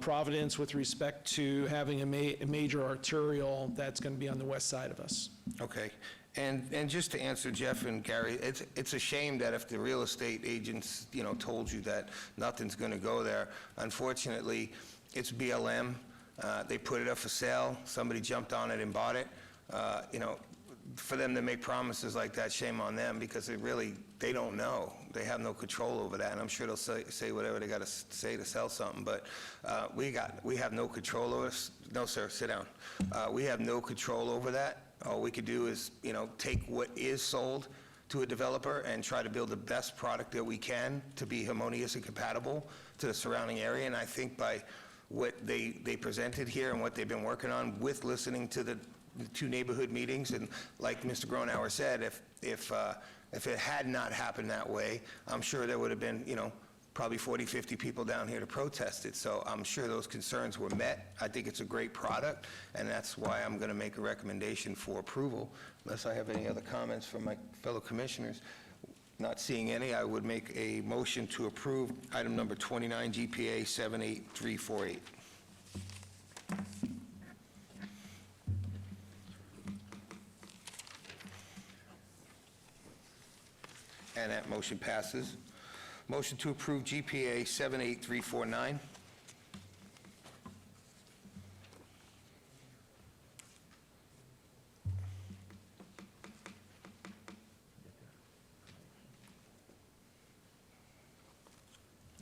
Providence with respect to having a major arterial that's going to be on the west side of us. Okay. And just to answer Jeff and Gary, it's a shame that if the real estate agents, told you that nothing's going to go there, unfortunately, it's BLM. They put it up for sale. Somebody jumped on it and bought it. For them to make promises like that, shame on them, because they don't know. They have no control over that, and I'm sure they'll say whatever they got to say to sell something, but we have no control over this. No, sir, sit down. We have no control over that. All we could do is, take what is sold to a developer and try to build the best product that we can to be harmonious and compatible to the surrounding area. And I think by what they presented here and what they've been working on with listening to the 2 neighborhood meetings, and like Mr. Gronauer said, if it had not happened that way, I'm sure there would have been, probably 40, 50 people down here to protest it. So I'm sure those concerns were met. I think it's a great product, and that's why I'm going to make a recommendation for approval. Unless I have any other comments from my fellow commissioners. Not seeing any, I would make a motion to approve item number 29, GPA 78348. And that motion passes. Motion to approve GPA 78349.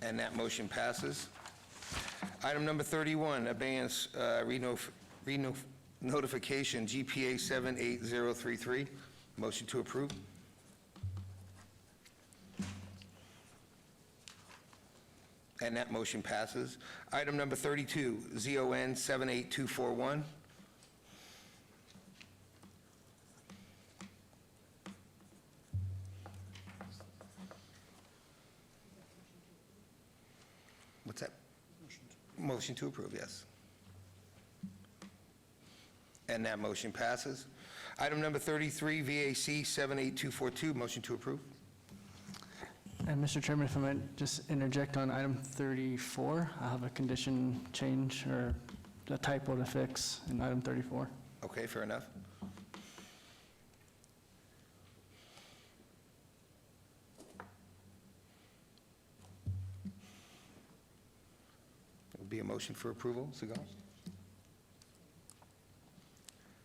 And that motion passes. Item number 31, abeyance notification, GPA 78033. Motion to approve. And that motion passes. Item number 32, ZON 78241. What's that? Motion to approve, yes. And that motion passes. Item number 33, VAC 78242. Motion to approve. And Mr. Chairman, if I might just interject on item 34, I have a condition change or a typo to fix in item 34. Okay, fair enough. It would be a motion for approval, Segal?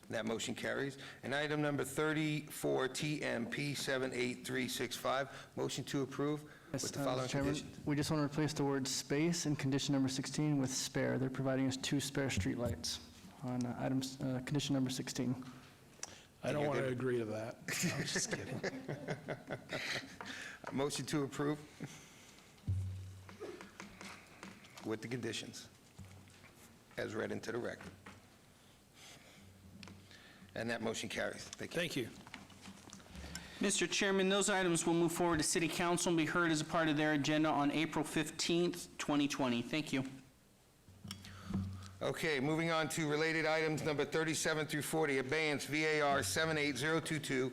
That motion carries. And item number 34, TMP 78365, motion to approve with the following Mr. Chairman, conditions. we just want to replace the word space in condition number 16 with spare. They're providing us 2 spare streetlights on condition number 16. I don't want to agree to that. No, I'm just kidding. Motion to approve with the conditions as read into the record. And that motion carries. Thank you. Thank you. Mr. Chairman, those items will move forward to City Council and be heard as a part of their agenda on April 15th, 2020. Thank you. Okay, moving on to related items, number 37 through 40, abeyance VAR 78022,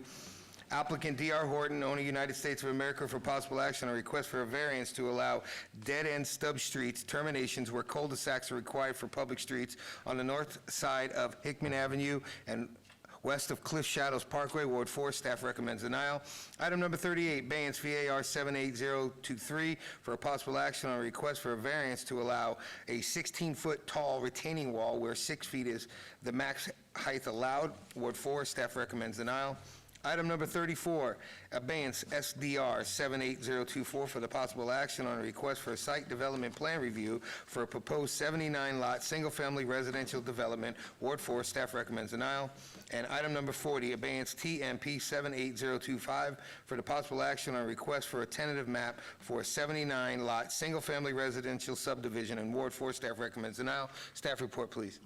applicant D.R. Horton, owner United States of America, for possible action on a request for a variance to allow dead-end stub streets terminations where cul-de-sacs are required for public streets on the north side of Hickman Avenue and west of Cliff Shadows Parkway, Ward 4. Staff recommends denial. Item number 38, abeyance VAR 78023, for a possible action on a request for a variance to allow a 16-foot tall retaining wall where 6 feet is the max height allowed, Ward 4. Staff recommends denial. Item number 34, abeyance SDR 78024, for the possible action on a request for a site development plan review for a proposed 79-lot single-family residential development, Ward 4. Staff recommends denial. And item number 40, abeyance TMP 78025, for the possible action on a request for a tentative map for a 79-lot single-family residential subdivision in Ward 4. Staff recommends denial. Staff report, please.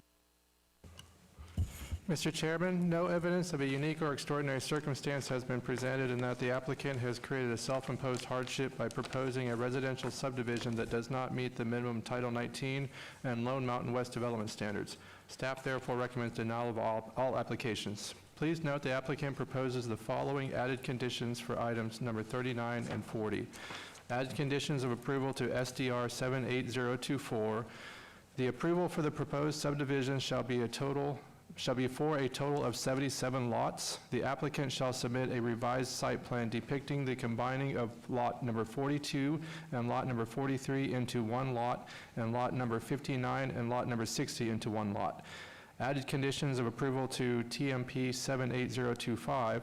Mr. Chairman, no evidence of a unique or extraordinary circumstance has been presented in that the applicant has created a self-imposed hardship by proposing a residential subdivision that does not meet the minimum Title 19 and Lone Mountain West development standards. Staff therefore recommends denial of all applications. Please note the applicant proposes the following added conditions for items number 39 and 40. Added conditions of approval to SDR 78024. The approval for the proposed subdivision shall be for a total of 77 lots. The applicant shall submit a revised site plan depicting the combining of lot number 42 and lot number 43 into one lot, and lot number 59 and lot number 60 into one lot. Added conditions of approval to TMP 78025.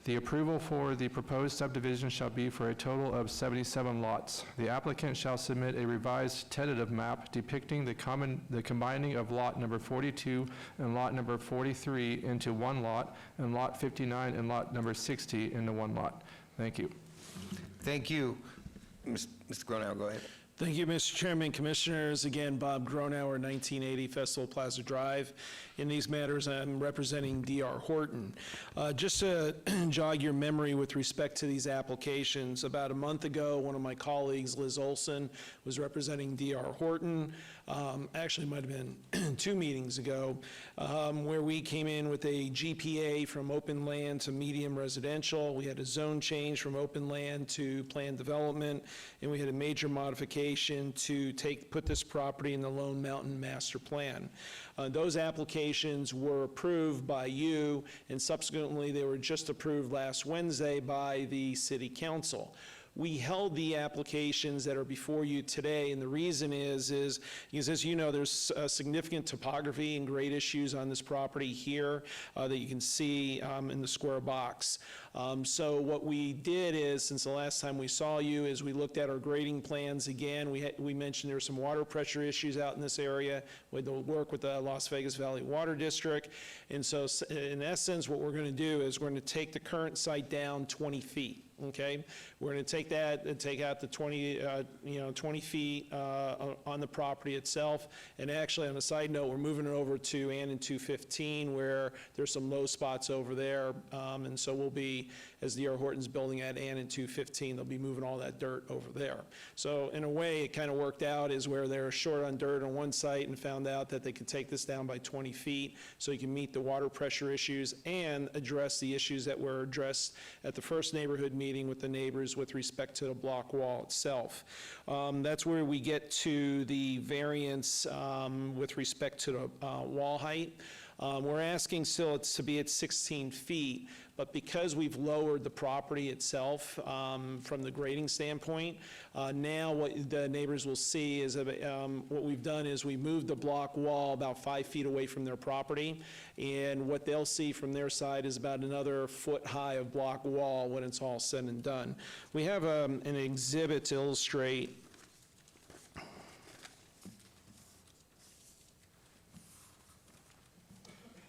The approval for the proposed subdivision shall be for a total of 77 lots. The applicant shall submit a revised tentative map depicting the combining of lot number 42 and lot number 43 into one lot, and lot 59 and lot number 60 into one lot. Thank you. Thank you. Mr. Gronauer, go ahead. Thank you, Mr. Chairman, Commissioners. Again, Bob Gronauer, 1980 Festival Plaza Drive. In these matters, I'm representing D.R. Horton. Just to jog your memory with respect to these applications, about a month ago, one of my colleagues, Liz Olson, was representing D.R. Horton. Actually, it might have been 2 meetings ago, where we came in with a GPA from open land to medium residential. We had a zone change from open land to planned development, and we had a major modification to put this property in the Lone Mountain Master Plan. Those applications were approved by you, and subsequently they were just approved last Wednesday by the City Council. We held the applications that are before you today, and the reason is because, as you know, there's significant topography and grade issues on this property here that you can see in the square box. So what we did is, since the last time we saw you, is we looked at our grading plans again. We mentioned there were some water pressure issues out in this area. We had to work with the Las Vegas Valley Water District. And so in essence, what we're going to do is we're going to take the current site down 20 feet. Okay, we're going to take that and take out the 20 feet on the property itself. And actually, on a side note, we're moving it over to Annan 215, where there's some low spots over there. And so we'll be, as D.R. Horton's building at Annan 215, they'll be moving all that dirt over there. So in a way, it kind of worked out is where they're short on dirt on one site and found out that they could take this down by 20 feet so you can meet the water pressure issues and address the issues that were addressed at the first neighborhood meeting with the neighbors with respect to the block wall itself. That's where we get to the variance with respect to the wall height. We're asking still to be at 16 feet, but because we've lowered the property itself from the grading standpoint, now what the neighbors will see is what we've done is we moved the block wall about 5 feet away from their property, and what they'll see from their side is about another foot high of block wall when it's all said and done. We have an exhibit to illustrate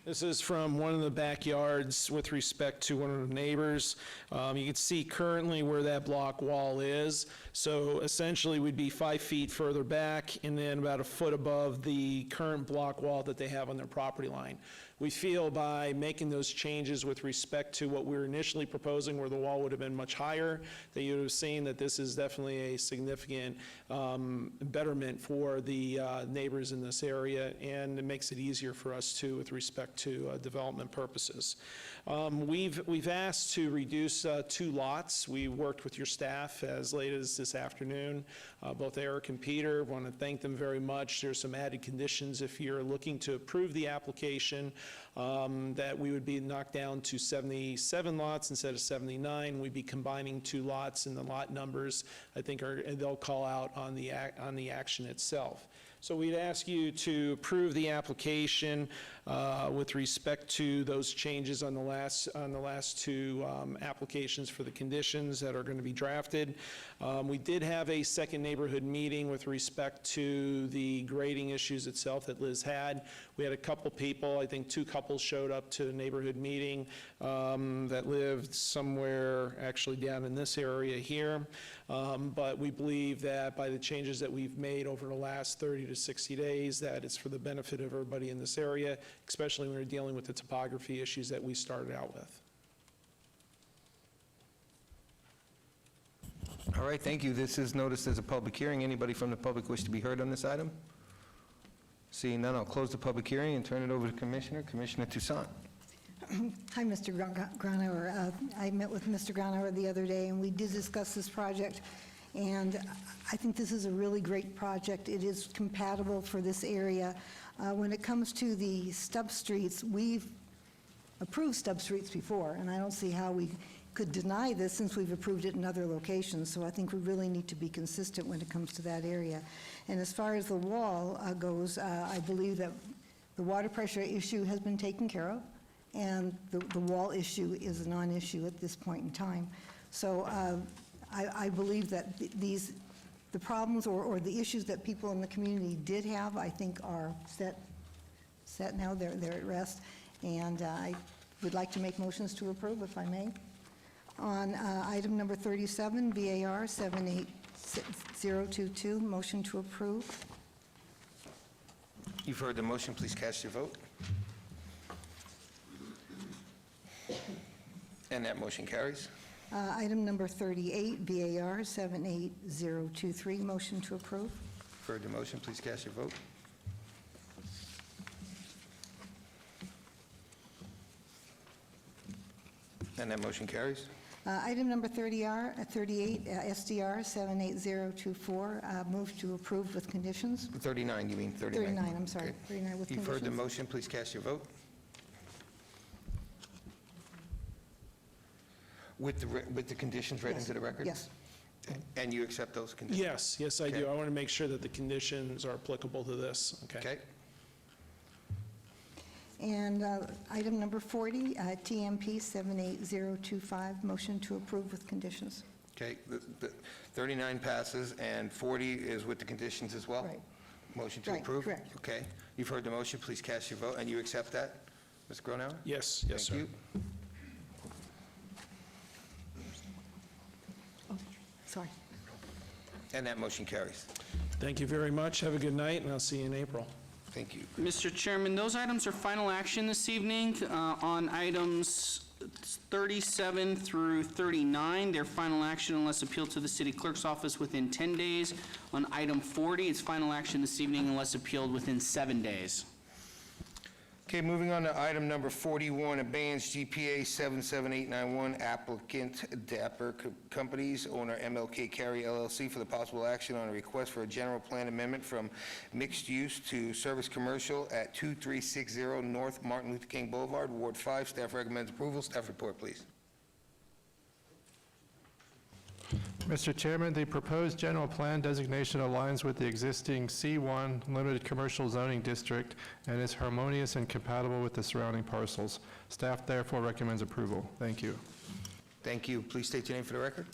This is from one of the backyards with respect to one of the neighbors. You can see currently where that block wall is. So essentially, we'd be 5 feet further back and then about a foot above the current block wall that they have on their property line. We feel by making those changes with respect to what we were initially proposing, where the wall would have been much higher, that you would have seen that this is definitely a significant betterment for the neighbors in this area, and it makes it easier for us too with respect to development purposes. We've asked to reduce 2 lots. We worked with your staff as late as this afternoon, both Eric and Peter. Want to thank them very much. There's some added conditions if you're looking to approve the application, that we would be knocked down to 77 lots instead of 79. We'd be combining 2 lots, and the lot numbers, I think, they'll call out on the action itself. So we'd ask you to approve the application with respect to those changes on the last 2 applications for the conditions that are going to be drafted. We did have a second neighborhood meeting with respect to the grading issues itself that Liz had. We had a couple people, I think 2 couples showed up to the neighborhood meeting that lived somewhere actually down in this area here. But we believe that by the changes that we've made over the last 30 to 60 days, that it's for the benefit of everybody in this area, especially when we're dealing with the topography issues that we started out with. All right, thank you. This is noticed as a public hearing. Anybody from the public wish to be heard on this item? Seeing none, I'll close the public hearing and turn it over to Commissioner Toussaint. Hi, Mr. Gronauer. I met with Mr. Gronauer the other day, and we did discuss this project, and I think this is a really great project. It is compatible for this area. When it comes to the stub streets, we've approved stub streets before, and I don't see how we could deny this since we've approved it in other locations, so I think we really need to be consistent when it comes to that area. And as far as the wall goes, I believe that the water pressure issue has been taken care of, and the wall issue is a non-issue at this point in time. So I believe that the problems or the issues that people in the community did have, I think are set now, they're at rest, and I would like to make motions to approve, if I may. On item number 37, VAR 78022, motion to approve. You've heard the motion. Please cast your vote. And that motion carries. Item number 38, VAR 78023, motion to approve. You've heard the motion. Please cast your vote. And that motion carries. Item number 38, SDR 78024, move to approve with conditions. 39, you mean 39? 39, I'm sorry, Okay. 39 with You've conditions. heard the motion. Please cast your vote. With the conditions read into the record? Yes. And you accept those conditions? Yes, I do. Okay. I want to make sure that the conditions are applicable to this. Okay. And item number 40, TMP 78025, motion to approve with conditions. Okay, the 39 passes, and 40 is with the conditions as well? Right. Motion to Right, approve? correct. Okay. You've heard the motion. Please cast your vote. And you accept that, Ms. Gronauer? Yes, sir. Thank you. Sorry. And that motion carries. Thank you very much. Have a good night, and I'll see you in April. Thank you. Mr. Chairman, those items are final action this evening. On items 37 through 39, they're final action unless appealed to the city clerk's office within 10 days. On item 40, it's final action this evening unless appealed within 7 days. Okay, moving on to item number 41, abeyance GPA 77891, applicant Dapper Companies, owner MLK Carey LLC, for the possible action on a request for a general plan amendment from mixed use to service commercial at 2360 North Martin Luther King Boulevard, Ward 5. Staff recommends approval. Staff report, please. Mr. Chairman, the proposed general plan designation aligns with the existing C1 limited commercial zoning district and is harmonious and compatible with the surrounding parcels. Staff therefore recommends approval. Thank you. Thank you. Please state your name for the record.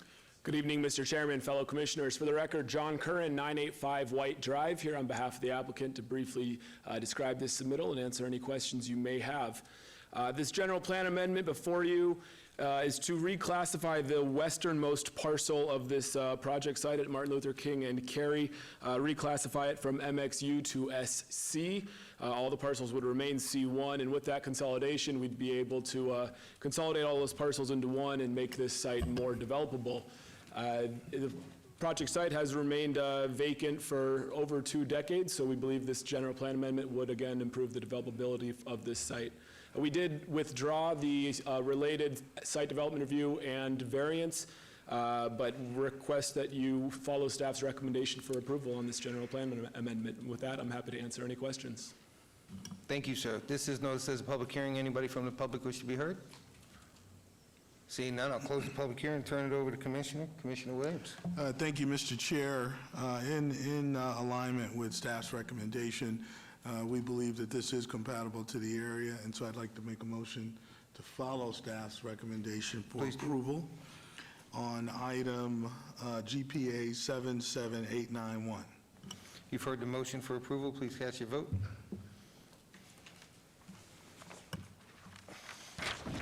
Good evening, Mr. Chairman, fellow commissioners. For the record, John Curran, 985 White Drive, here on behalf of the applicant to briefly describe this submittal and answer any questions you may have. This general plan amendment before you is to reclassify the westernmost parcel of this project site at Martin Luther King and Cary, reclassify it from MXU to SC. All the parcels would remain C1, and with that consolidation, we'd be able to consolidate all those parcels into one and make this site more developable. The project site has remained vacant for over 2 decades, so we believe this general plan amendment would again improve the developability of this site. We did withdraw the related site development review and variance, but request that you follow staff's recommendation for approval on this general plan amendment. With that, I'm happy to answer any questions. Thank you, sir. This is noticed as a public hearing. Anybody from the public wish to be heard? Seeing none, I'll close the public hearing and turn it over to Commissioner Williams. Thank you, Mr. Chair. In alignment with staff's recommendation, we believe that this is compatible to the area, and so I'd like to make a motion to follow staff's recommendation for approval on item GPA 77891. You've heard the motion for approval. Please cast your vote.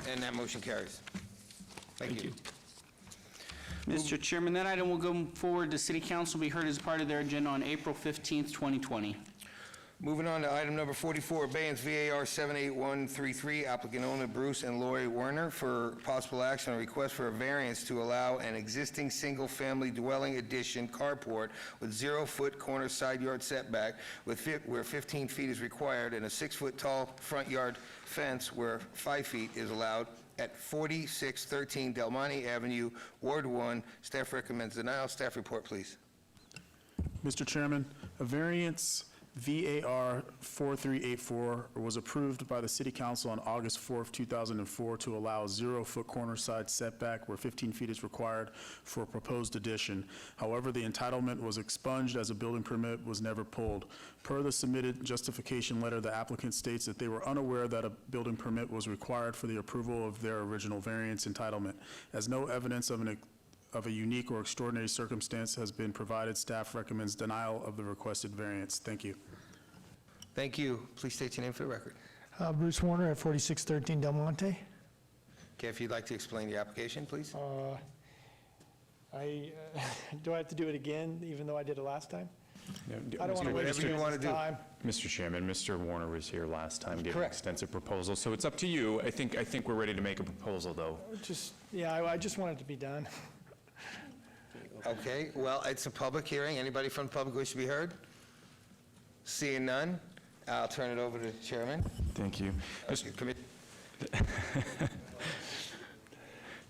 And that motion carries. Thank you. Mr. Chairman, that item will go forward to City Council, be heard as part of their agenda on April 15th, 2020. Moving on to item number 44, abeyance VAR 78133, applicant owner Bruce and Lori Werner for possible action on a request for a variance to allow an existing single-family dwelling addition carport with 0-foot corner side yard setback where 15 feet is required and a 6-foot tall front yard fence where 5 feet is allowed at 4613 Del Monte Avenue, Ward 1. Staff recommends denial. Staff report, please. Mr. Chairman, a variance VAR 4384 was approved by the City Council on August 4th, 2004 to allow a 0-foot corner side setback where 15 feet is required for a proposed addition. However, the entitlement was expunged as a building permit was never pulled. Per the submitted justification letter, the applicant states that they were unaware that a building permit was required for the approval of their original variance entitlement. As no evidence of a unique or extraordinary circumstance has been provided, staff recommends denial of the requested variance. Thank you. Thank you. Please state your name for the record. Bruce Warner at 4613 Del Monte. Okay, if you'd like to explain the application, please. Do I have to do it again, even though I did it last time? No, I don't want to waste want to do. time. Mr. Chairman, Mr. Warner was here last time giving Correct. extensive proposals, so it's up to you. I think we're ready to make a proposal, though. I just want it to be done. Okay, well, it's a public hearing. Anybody from the public wish to be heard? Seeing none, I'll turn it over to the chairman. Thank you.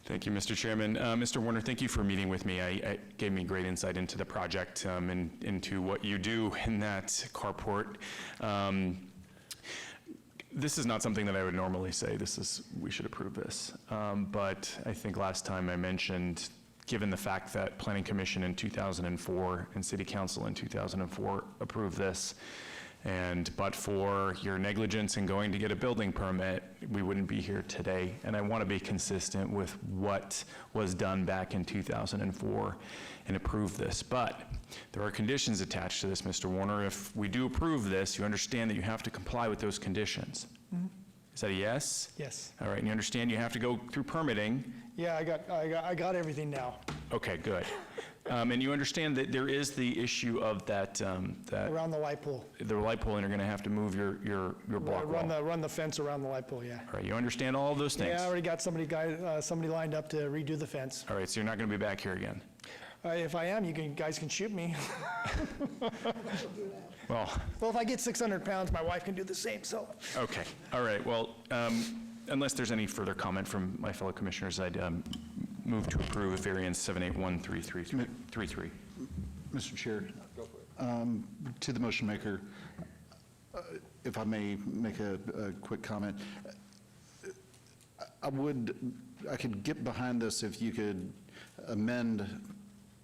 Thank you, Mr. Chairman. Mr. Warner, thank you for meeting with me. It gave me great insight into the project and into what you do in that carport. This is not something that I would normally say. We should approve this. But I think last time I mentioned, given the fact that Planning Commission in 2004 and City Council in 2004 approved this, but for your negligence in going to get a building permit, we wouldn't be here today. And I want to be consistent with what was done back in 2004 and approve this. But there are conditions attached to this, Mr. Warner. If we do approve this, you understand that you have to comply with those conditions. Mm-hmm. Is that a yes? Yes. All right, and you understand you have to go through permitting. Yeah, I got everything now. Okay, good. And you understand that there is the issue of that Around the light pole. the light pole, and you're going to have to move your block wall. Run the fence around the light pole, yeah. All right, you understand all of those things? Yeah, I already got somebody lined up to redo the fence. All right, so you're not going to be back here again? If I am, guys can shoot me. Well, if I get 600 pounds, my wife can do the same, so. okay. All right, well, unless there's any further comment from my fellow commissioners, I'd move to approve variance 78133. Mr. Chair, to the motion maker, if I may make a quick comment, I could get behind this if you could amend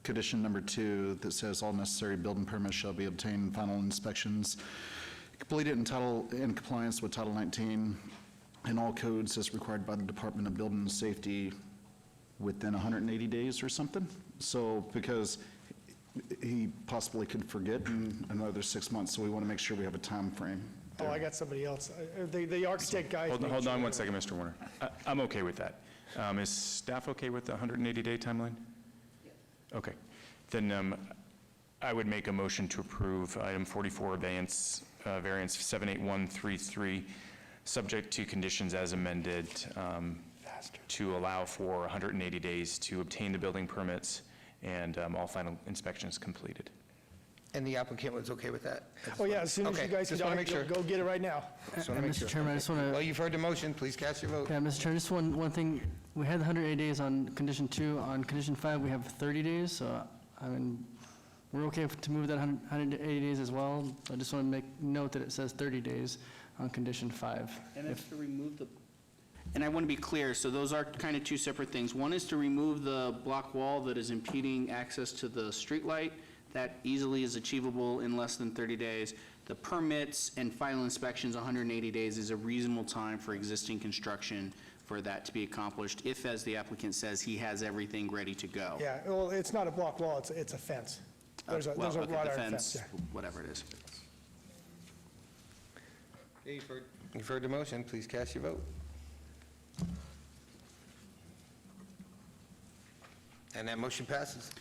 condition number 2 that says all necessary building permits shall be obtained, final inspections completed in compliance with Title 19 and all codes as required by the Department of Building and Safety within 180 days or something. So, because he possibly could forget in another 6 months, so we want to make sure we have a time frame. Oh, I got somebody else. The architect guys. Hold made on sure- one second, Mr. Warner. I'm okay with that. Is staff okay with the 180-day timeline? Okay. Then I would make a motion to approve item 44, variance 78133, subject to conditions as amended, to allow for 180 days to obtain the building permits and all final inspections completed. And the applicant was okay with that? Oh, yeah, as soon as you Okay, guys just can wanna make sure. go get it right now. Just wanna make Mr. sure. Chairman, I just want to... Well, you've heard the motion, please cast your vote. Yeah, Mr. Chair, just one thing. We had the 180 days on condition 2. On condition 5, we have 30 days, so, I mean, we're okay to move that 180 days as well. I just want to make note that it says 30 days on condition 5. And it's to remove the, and I want to be clear, so those are kind of two separate things. One is to remove the block wall that is impeding access to the streetlight. That easily is achievable in less than 30 days. The permits and final inspections, 180 days is a reasonable time for existing construction for that to be accomplished, if, as the applicant says, he has everything ready to go. Yeah, well, it's not a block wall, it's a fence. There's a Well, okay, wrought the iron fence, yeah. whatever it is. Okay, you've heard the motion, please cast your vote. And that motion passes.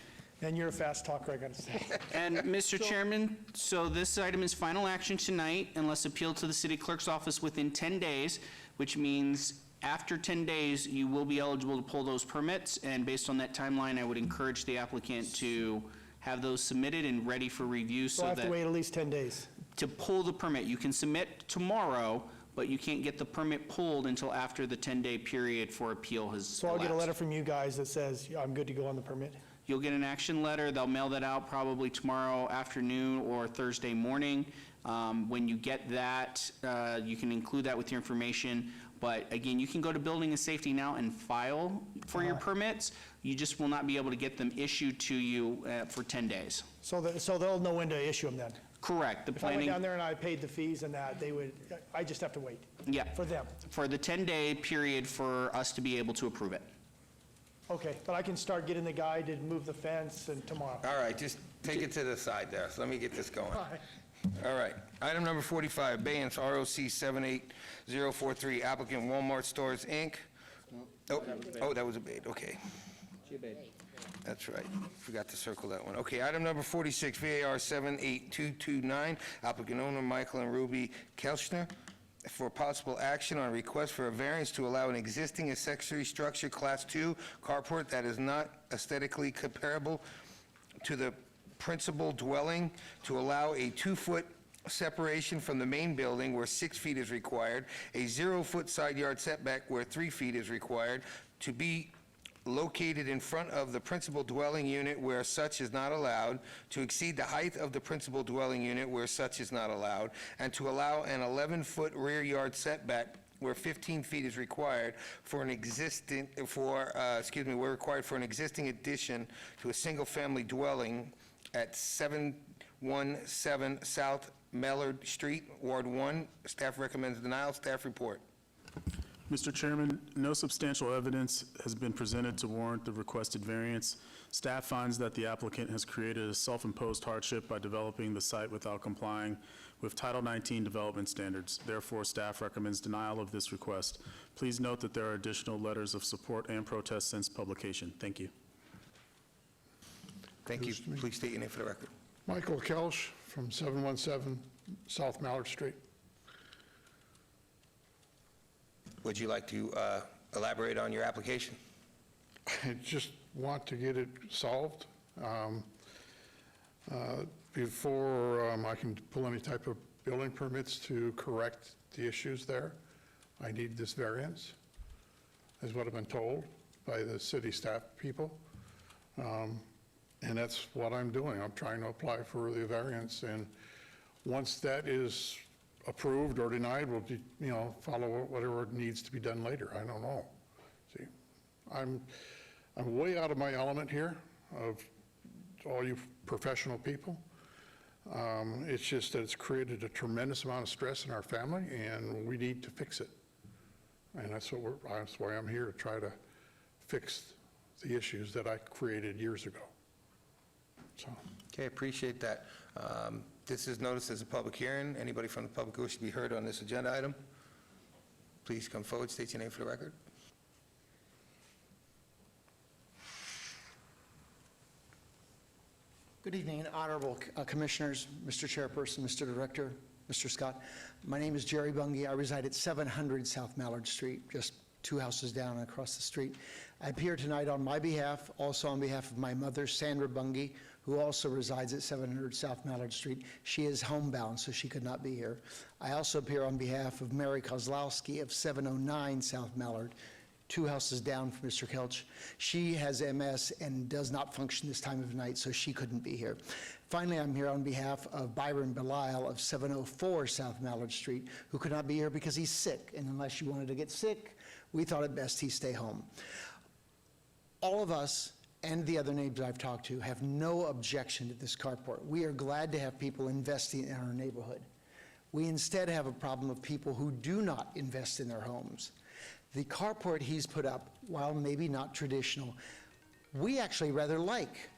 And you're a fast talker, I gotta say. And, Mr. Chairman, so this item is final action tonight unless appealed to the city clerk's office within 10 days, which means after 10 days, you will be eligible to pull those permits, and based on that timeline, I would encourage the applicant to have those submitted and ready for review So so I have to that, wait at least 10 days. to pull the permit, you can submit tomorrow, but you can't get the permit pulled until after the 10-day period for appeal has So I'll get a elapsed. letter from you guys that says I'm good to go on the permit? You'll get an action letter. They'll mail that out probably tomorrow afternoon or Thursday morning. When you get that, you can include that with your information. But again, you can go to Building and Safety now and file for your permits. You just will not be able to get them issued to you for 10 days. So they'll know when to issue them then? Correct. The If I went planning, down there and I paid the fees and that, they would, I just have to wait yeah, for them? for the 10-day period for us to be able to approve it. Okay, but I can start getting the guy to move the fence and tomorrow? All right, just take it to the side there, so let me get this going. All right. All right, item number 45, abeyance ROC 78043, applicant Walmart Stores, Inc. Oh, that was abated, okay. That's right, forgot to circle that one. Okay, item number 46, VAR 78229, applicant owner Michael and Ruby Kelchner, for possible action on request for a variance to allow an existing accessory structure, Class 2 carport that is not aesthetically comparable to the principal dwelling, to allow a 2-foot separation from the main building where 6 feet is required, a 0-foot side yard setback where 3 feet is required, to be located in front of the principal dwelling unit where such is not allowed, to exceed the height of the principal dwelling unit where such is not allowed, and to allow an 11-foot rear yard setback where 15 feet is required for an existing, where required for an existing addition to a single-family dwelling at 717 South Mallard Street, Ward 1. Staff recommends denial. Staff report. Mr. Chairman, no substantial evidence has been presented to warrant the requested variance. Staff finds that the applicant has created a self-imposed hardship by developing the site without complying with Title 19 development standards. Therefore, staff recommends denial of this request. Please note that there are additional letters of support and protest since publication. Thank you. Thank you. Please state your name for the record. Michael Kelch from 717 South Mallard Street. Would you like to elaborate on your application? I just want to get it solved before I can pull any type of building permits to correct the issues there. I need this variance, is what I've been told by the city staff people. And that's what I'm doing. I'm trying to apply for the variance, and once that is approved or denied, we'll, follow whatever needs to be done later. I don't know. See, I'm way out of my element here, of all you professional people. It's just that it's created a tremendous amount of stress in our family, and we need to fix it. And that's why I'm here, to try to fix the issues that I created years ago. So, Okay, appreciate that. This is noticed as a public hearing. Anybody from the public who wishes to be heard on this agenda item, please come forward, state your name for the record. Good evening, honorable commissioners, Mr. Chairperson, Mr. Director, Mr. Scott. My name is Jerry Bungie. I reside at 700 South Mallard Street, just 2 houses down across the street. I appear tonight on my behalf, also on behalf of my mother, Sandra Bungie, who also resides at 700 South Mallard Street. She is homebound, so she could not be here. I also appear on behalf of Mary Kozlowski of 709 South Mallard, 2 houses down from Mr. Kelch. She has MS and does not function this time of night, so she couldn't be here. Finally, I'm here on behalf of Byron Belisle of 704 South Mallard Street, who could not be here because he's sick, and unless you wanted to get sick, we thought it best he stay home. All of us and the other neighbors I've talked to have no objection to this carport. We are glad to have people investing in our neighborhood. We instead have a problem of people who do not invest in their homes. The carport he's put up, while maybe not traditional, we actually rather like.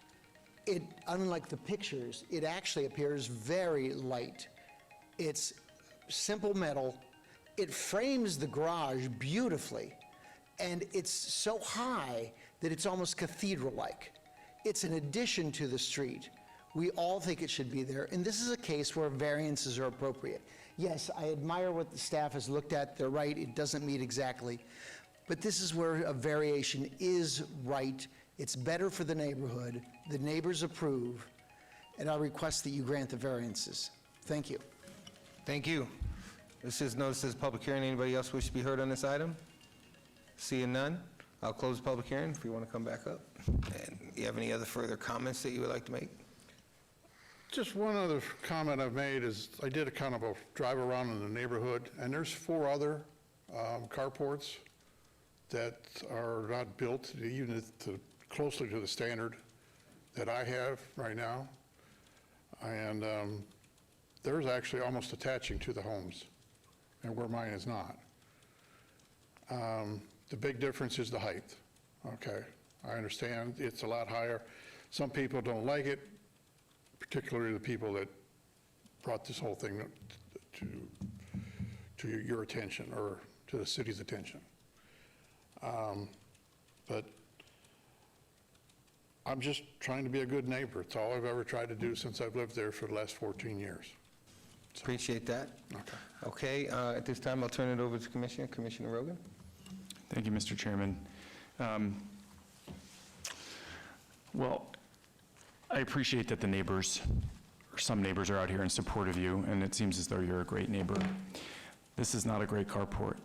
It, unlike the pictures, it actually appears very light. It's simple metal. It frames the garage beautifully, and it's so high that it's almost cathedral-like. It's an addition to the street. We all think it should be there, and this is a case where variances are appropriate. Yes, I admire what the staff has looked at. They're right, it doesn't meet exactly. But this is where a variation is right. It's better for the neighborhood. The neighbors approve, and I request that you grant the variances. Thank you. Thank you. This is noticed as a public hearing. Anybody else wish to be heard on this item? Seeing none, I'll close the public hearing if you want to come back up. And you have any other further comments that you would like to make? just one other comment I've made is I did a kind of a drive around in the neighborhood, and there's 4 other carports that are not built even closely to the standard that I have right now. And there's actually almost attaching to the homes, and where mine is not. The big difference is the height. Okay, I understand it's a lot higher. Some people don't like it, particularly the people that brought this whole thing to your attention or to the city's attention. But I'm just trying to be a good neighbor. It's all I've ever tried to do since I've lived there for the last 14 years. Appreciate that. Okay, at this time, I'll turn it over to Commissioner Rogan. Thank you, Mr. Chairman. Well, I appreciate that the neighbors, or some neighbors, are out here in support of you, and it seems as though you're a great neighbor. This is not a great carport.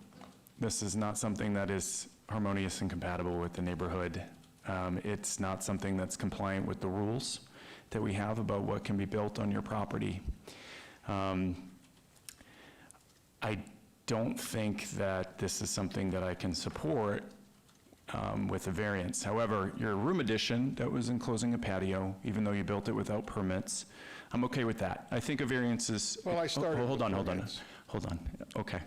This is not something that is harmonious and compatible with the neighborhood. It's not something that's compliant with the rules that we have about what can be built on your property. I don't think that this is something that I can support with a variance. However, your room addition that was enclosing a patio, even though you built it without permits, I'm okay with that. I think a variance is... Well, I started Hold with on. permits. Hold on. Okay.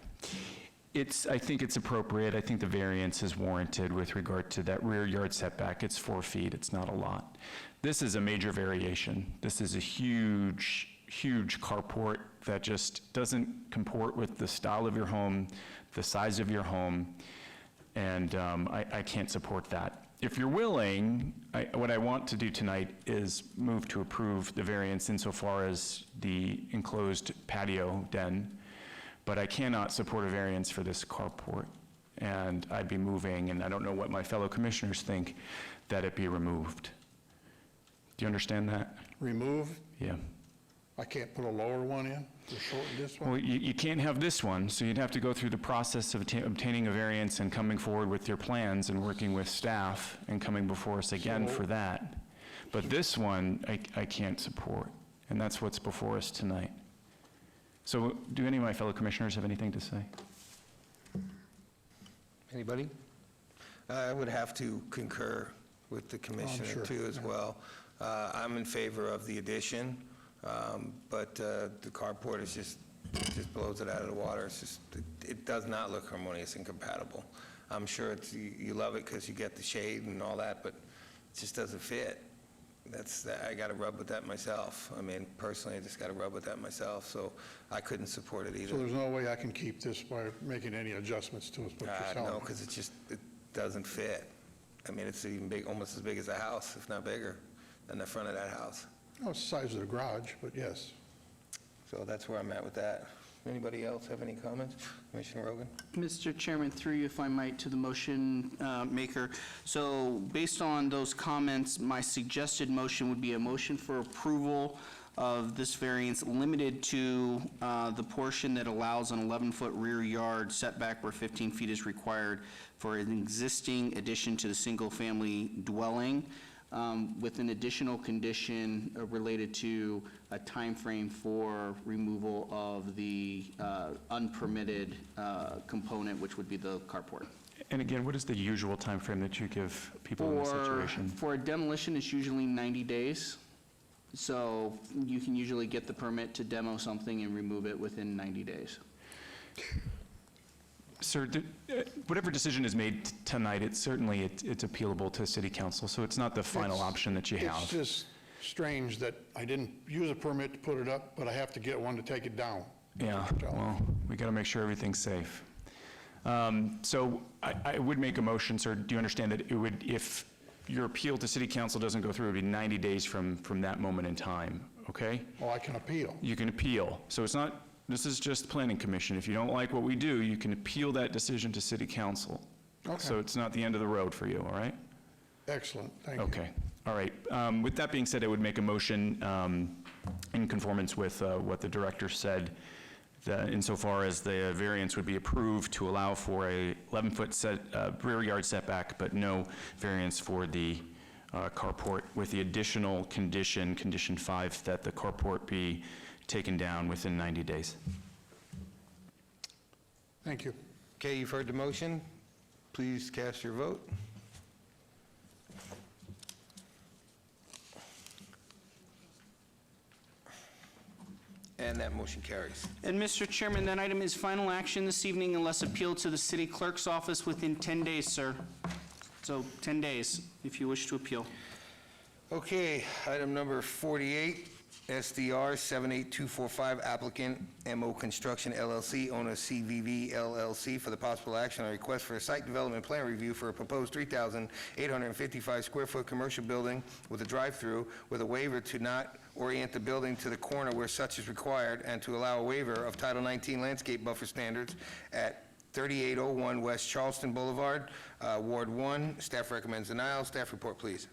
I think it's appropriate. I think the variance is warranted with regard to that rear yard setback. It's 4 feet. It's not a lot. This is a major variation. This is a huge carport that just doesn't comport with the style of your home, the size of your home, and I can't support that. If you're willing, what I want to do tonight is move to approve the variance insofar as the enclosed patio den, but I cannot support a variance for this carport, and I'd be moving, and I don't know what my fellow commissioners think, that it be removed. Do you understand that? Remove? Yeah. I can't put a lower one in to shorten this one? Well, you can't have this one, so you'd have to go through the process of obtaining a variance and coming forward with your plans and working with staff and coming before us again for that. But this one, I can't support, and that's what's before us tonight. So do any of my fellow commissioners have anything to say? Anybody? I would have to concur with the commissioner too as well. I'm in favor of the addition, but the carport is just It just blows it out of the water. It's just, it does not look harmonious and compatible. I'm sure it's, you love it because you get the shade and all that, but it just doesn't fit. I got to rub with that myself. I mean, personally, I just got to rub with that myself, so I couldn't support it either. So there's no way I can keep this by making any adjustments to it, what you're selling? No, because it doesn't fit. I mean, it's even big, almost as big as a house, if not bigger, than the front of that house. Oh, it's the size of the garage, but yes. So that's where I'm at with that. Anybody else have any comments? Commissioner Rogan? Mr. Chairman, through you, if I might, to the motion maker. So based on those comments, my suggested motion would be a motion for approval of this variance limited to the portion that allows an 11-foot rear yard setback where 15 feet is required for an existing addition to the single-family dwelling, with an additional condition related to a timeframe for removal of the unpermitted component, which would be the carport. And again, what is the usual timeframe that you give people in this situation? For a demolition, it's usually 90 days. So you can usually get the permit to demo something and remove it within 90 days. Sir, whatever decision is made tonight, it's appealable to City Council, so it's not the final option that you have. It's just strange that I didn't use a permit to put it up, but I have to get one to take it down. Yeah, well, we got to make sure everything's safe. So I would make a motion, sir. Do you understand that it would, if your appeal to City Council doesn't go through, it would be 90 days from that moment in time, okay? Well, I can appeal. You can appeal. So it's not, this is just Planning Commission. If you don't like what we do, you can appeal that decision to City Council. Okay. So it's not the end of the road for you, all right? Excellent, thank you. Okay, all right. With that being said, I would make a motion in conformance with what the director said, that insofar as the variance would be approved to allow for a 11-foot rear yard setback, but no variance for the carport, with the additional condition, condition 5, that the carport be taken down within 90 days. Thank you. Okay, you've heard the motion. Please cast your vote. And that motion carries. And Mr. Chairman, that item is final action this evening unless appealed to the city clerk's office within 10 days, sir. So 10 days, if you wish to appeal. Okay, item number 48, SDR 78245, applicant MO Construction LLC, owner CVV LLC, for the possible action on a request for a site development plan review for a proposed 3,855 square foot commercial building with a drive-through with a waiver to not orient the building to the corner where such is required, and to allow a waiver of Title 19 landscape buffer standards at 3801 West Charleston Boulevard, Ward 1. Staff recommends denial. Staff report, please.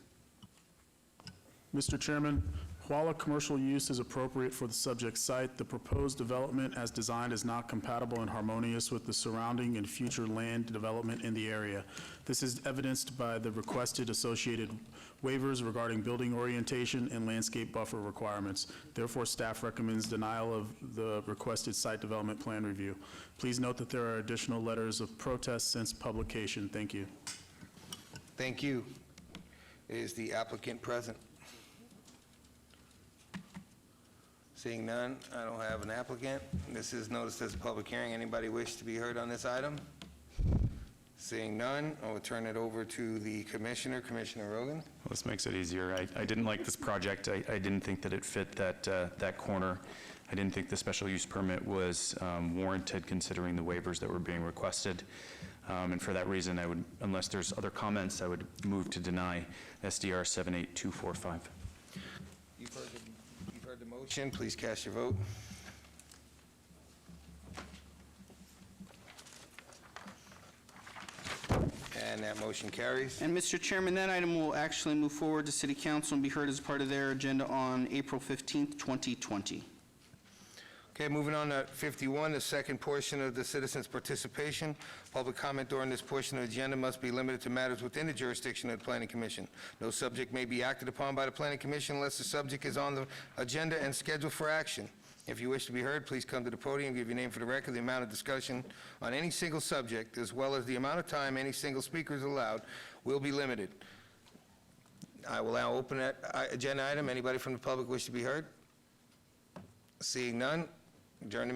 Mr. Chairman, while a commercial use is appropriate for the subject site, the proposed development as designed is not compatible and harmonious with the surrounding and future land development in the area. This is evidenced by the requested associated waivers regarding building orientation and landscape buffer requirements. Therefore, staff recommends denial of the requested site development plan review. Please note that there are additional letters of protest since publication. Thank you. Thank you. Is the applicant present? Seeing none, I don't have an applicant. This is noticed as a public hearing. Anybody wish to be heard on this item? Seeing none, I will turn it over to the commissioner, Commissioner Rogan. Well, this makes it easier. I didn't like this project. I didn't think that it fit that corner. I didn't think the special use permit was warranted considering the waivers that were being requested. And for that reason, I would, unless there's other comments, I would move to deny SDR 78245. You've heard the motion. Please cast your vote. And that motion carries. And Mr. Chairman, that item will actually move forward to City Council and be heard as part of their agenda on April 15th, 2020. Okay, moving on to 51, the second portion of the citizens' participation. Public comment during this portion of the agenda must be limited to matters within the jurisdiction of the Planning Commission. No subject may be acted upon by the Planning Commission unless the subject is on the agenda and scheduled for action. If you wish to be heard, please come to the podium, give your name for the record. The amount of discussion on any single subject, as well as the amount of time any single speaker is allowed, will be limited. I will now open that agenda item. Anybody from the public wish to be heard? Seeing none, adjourn the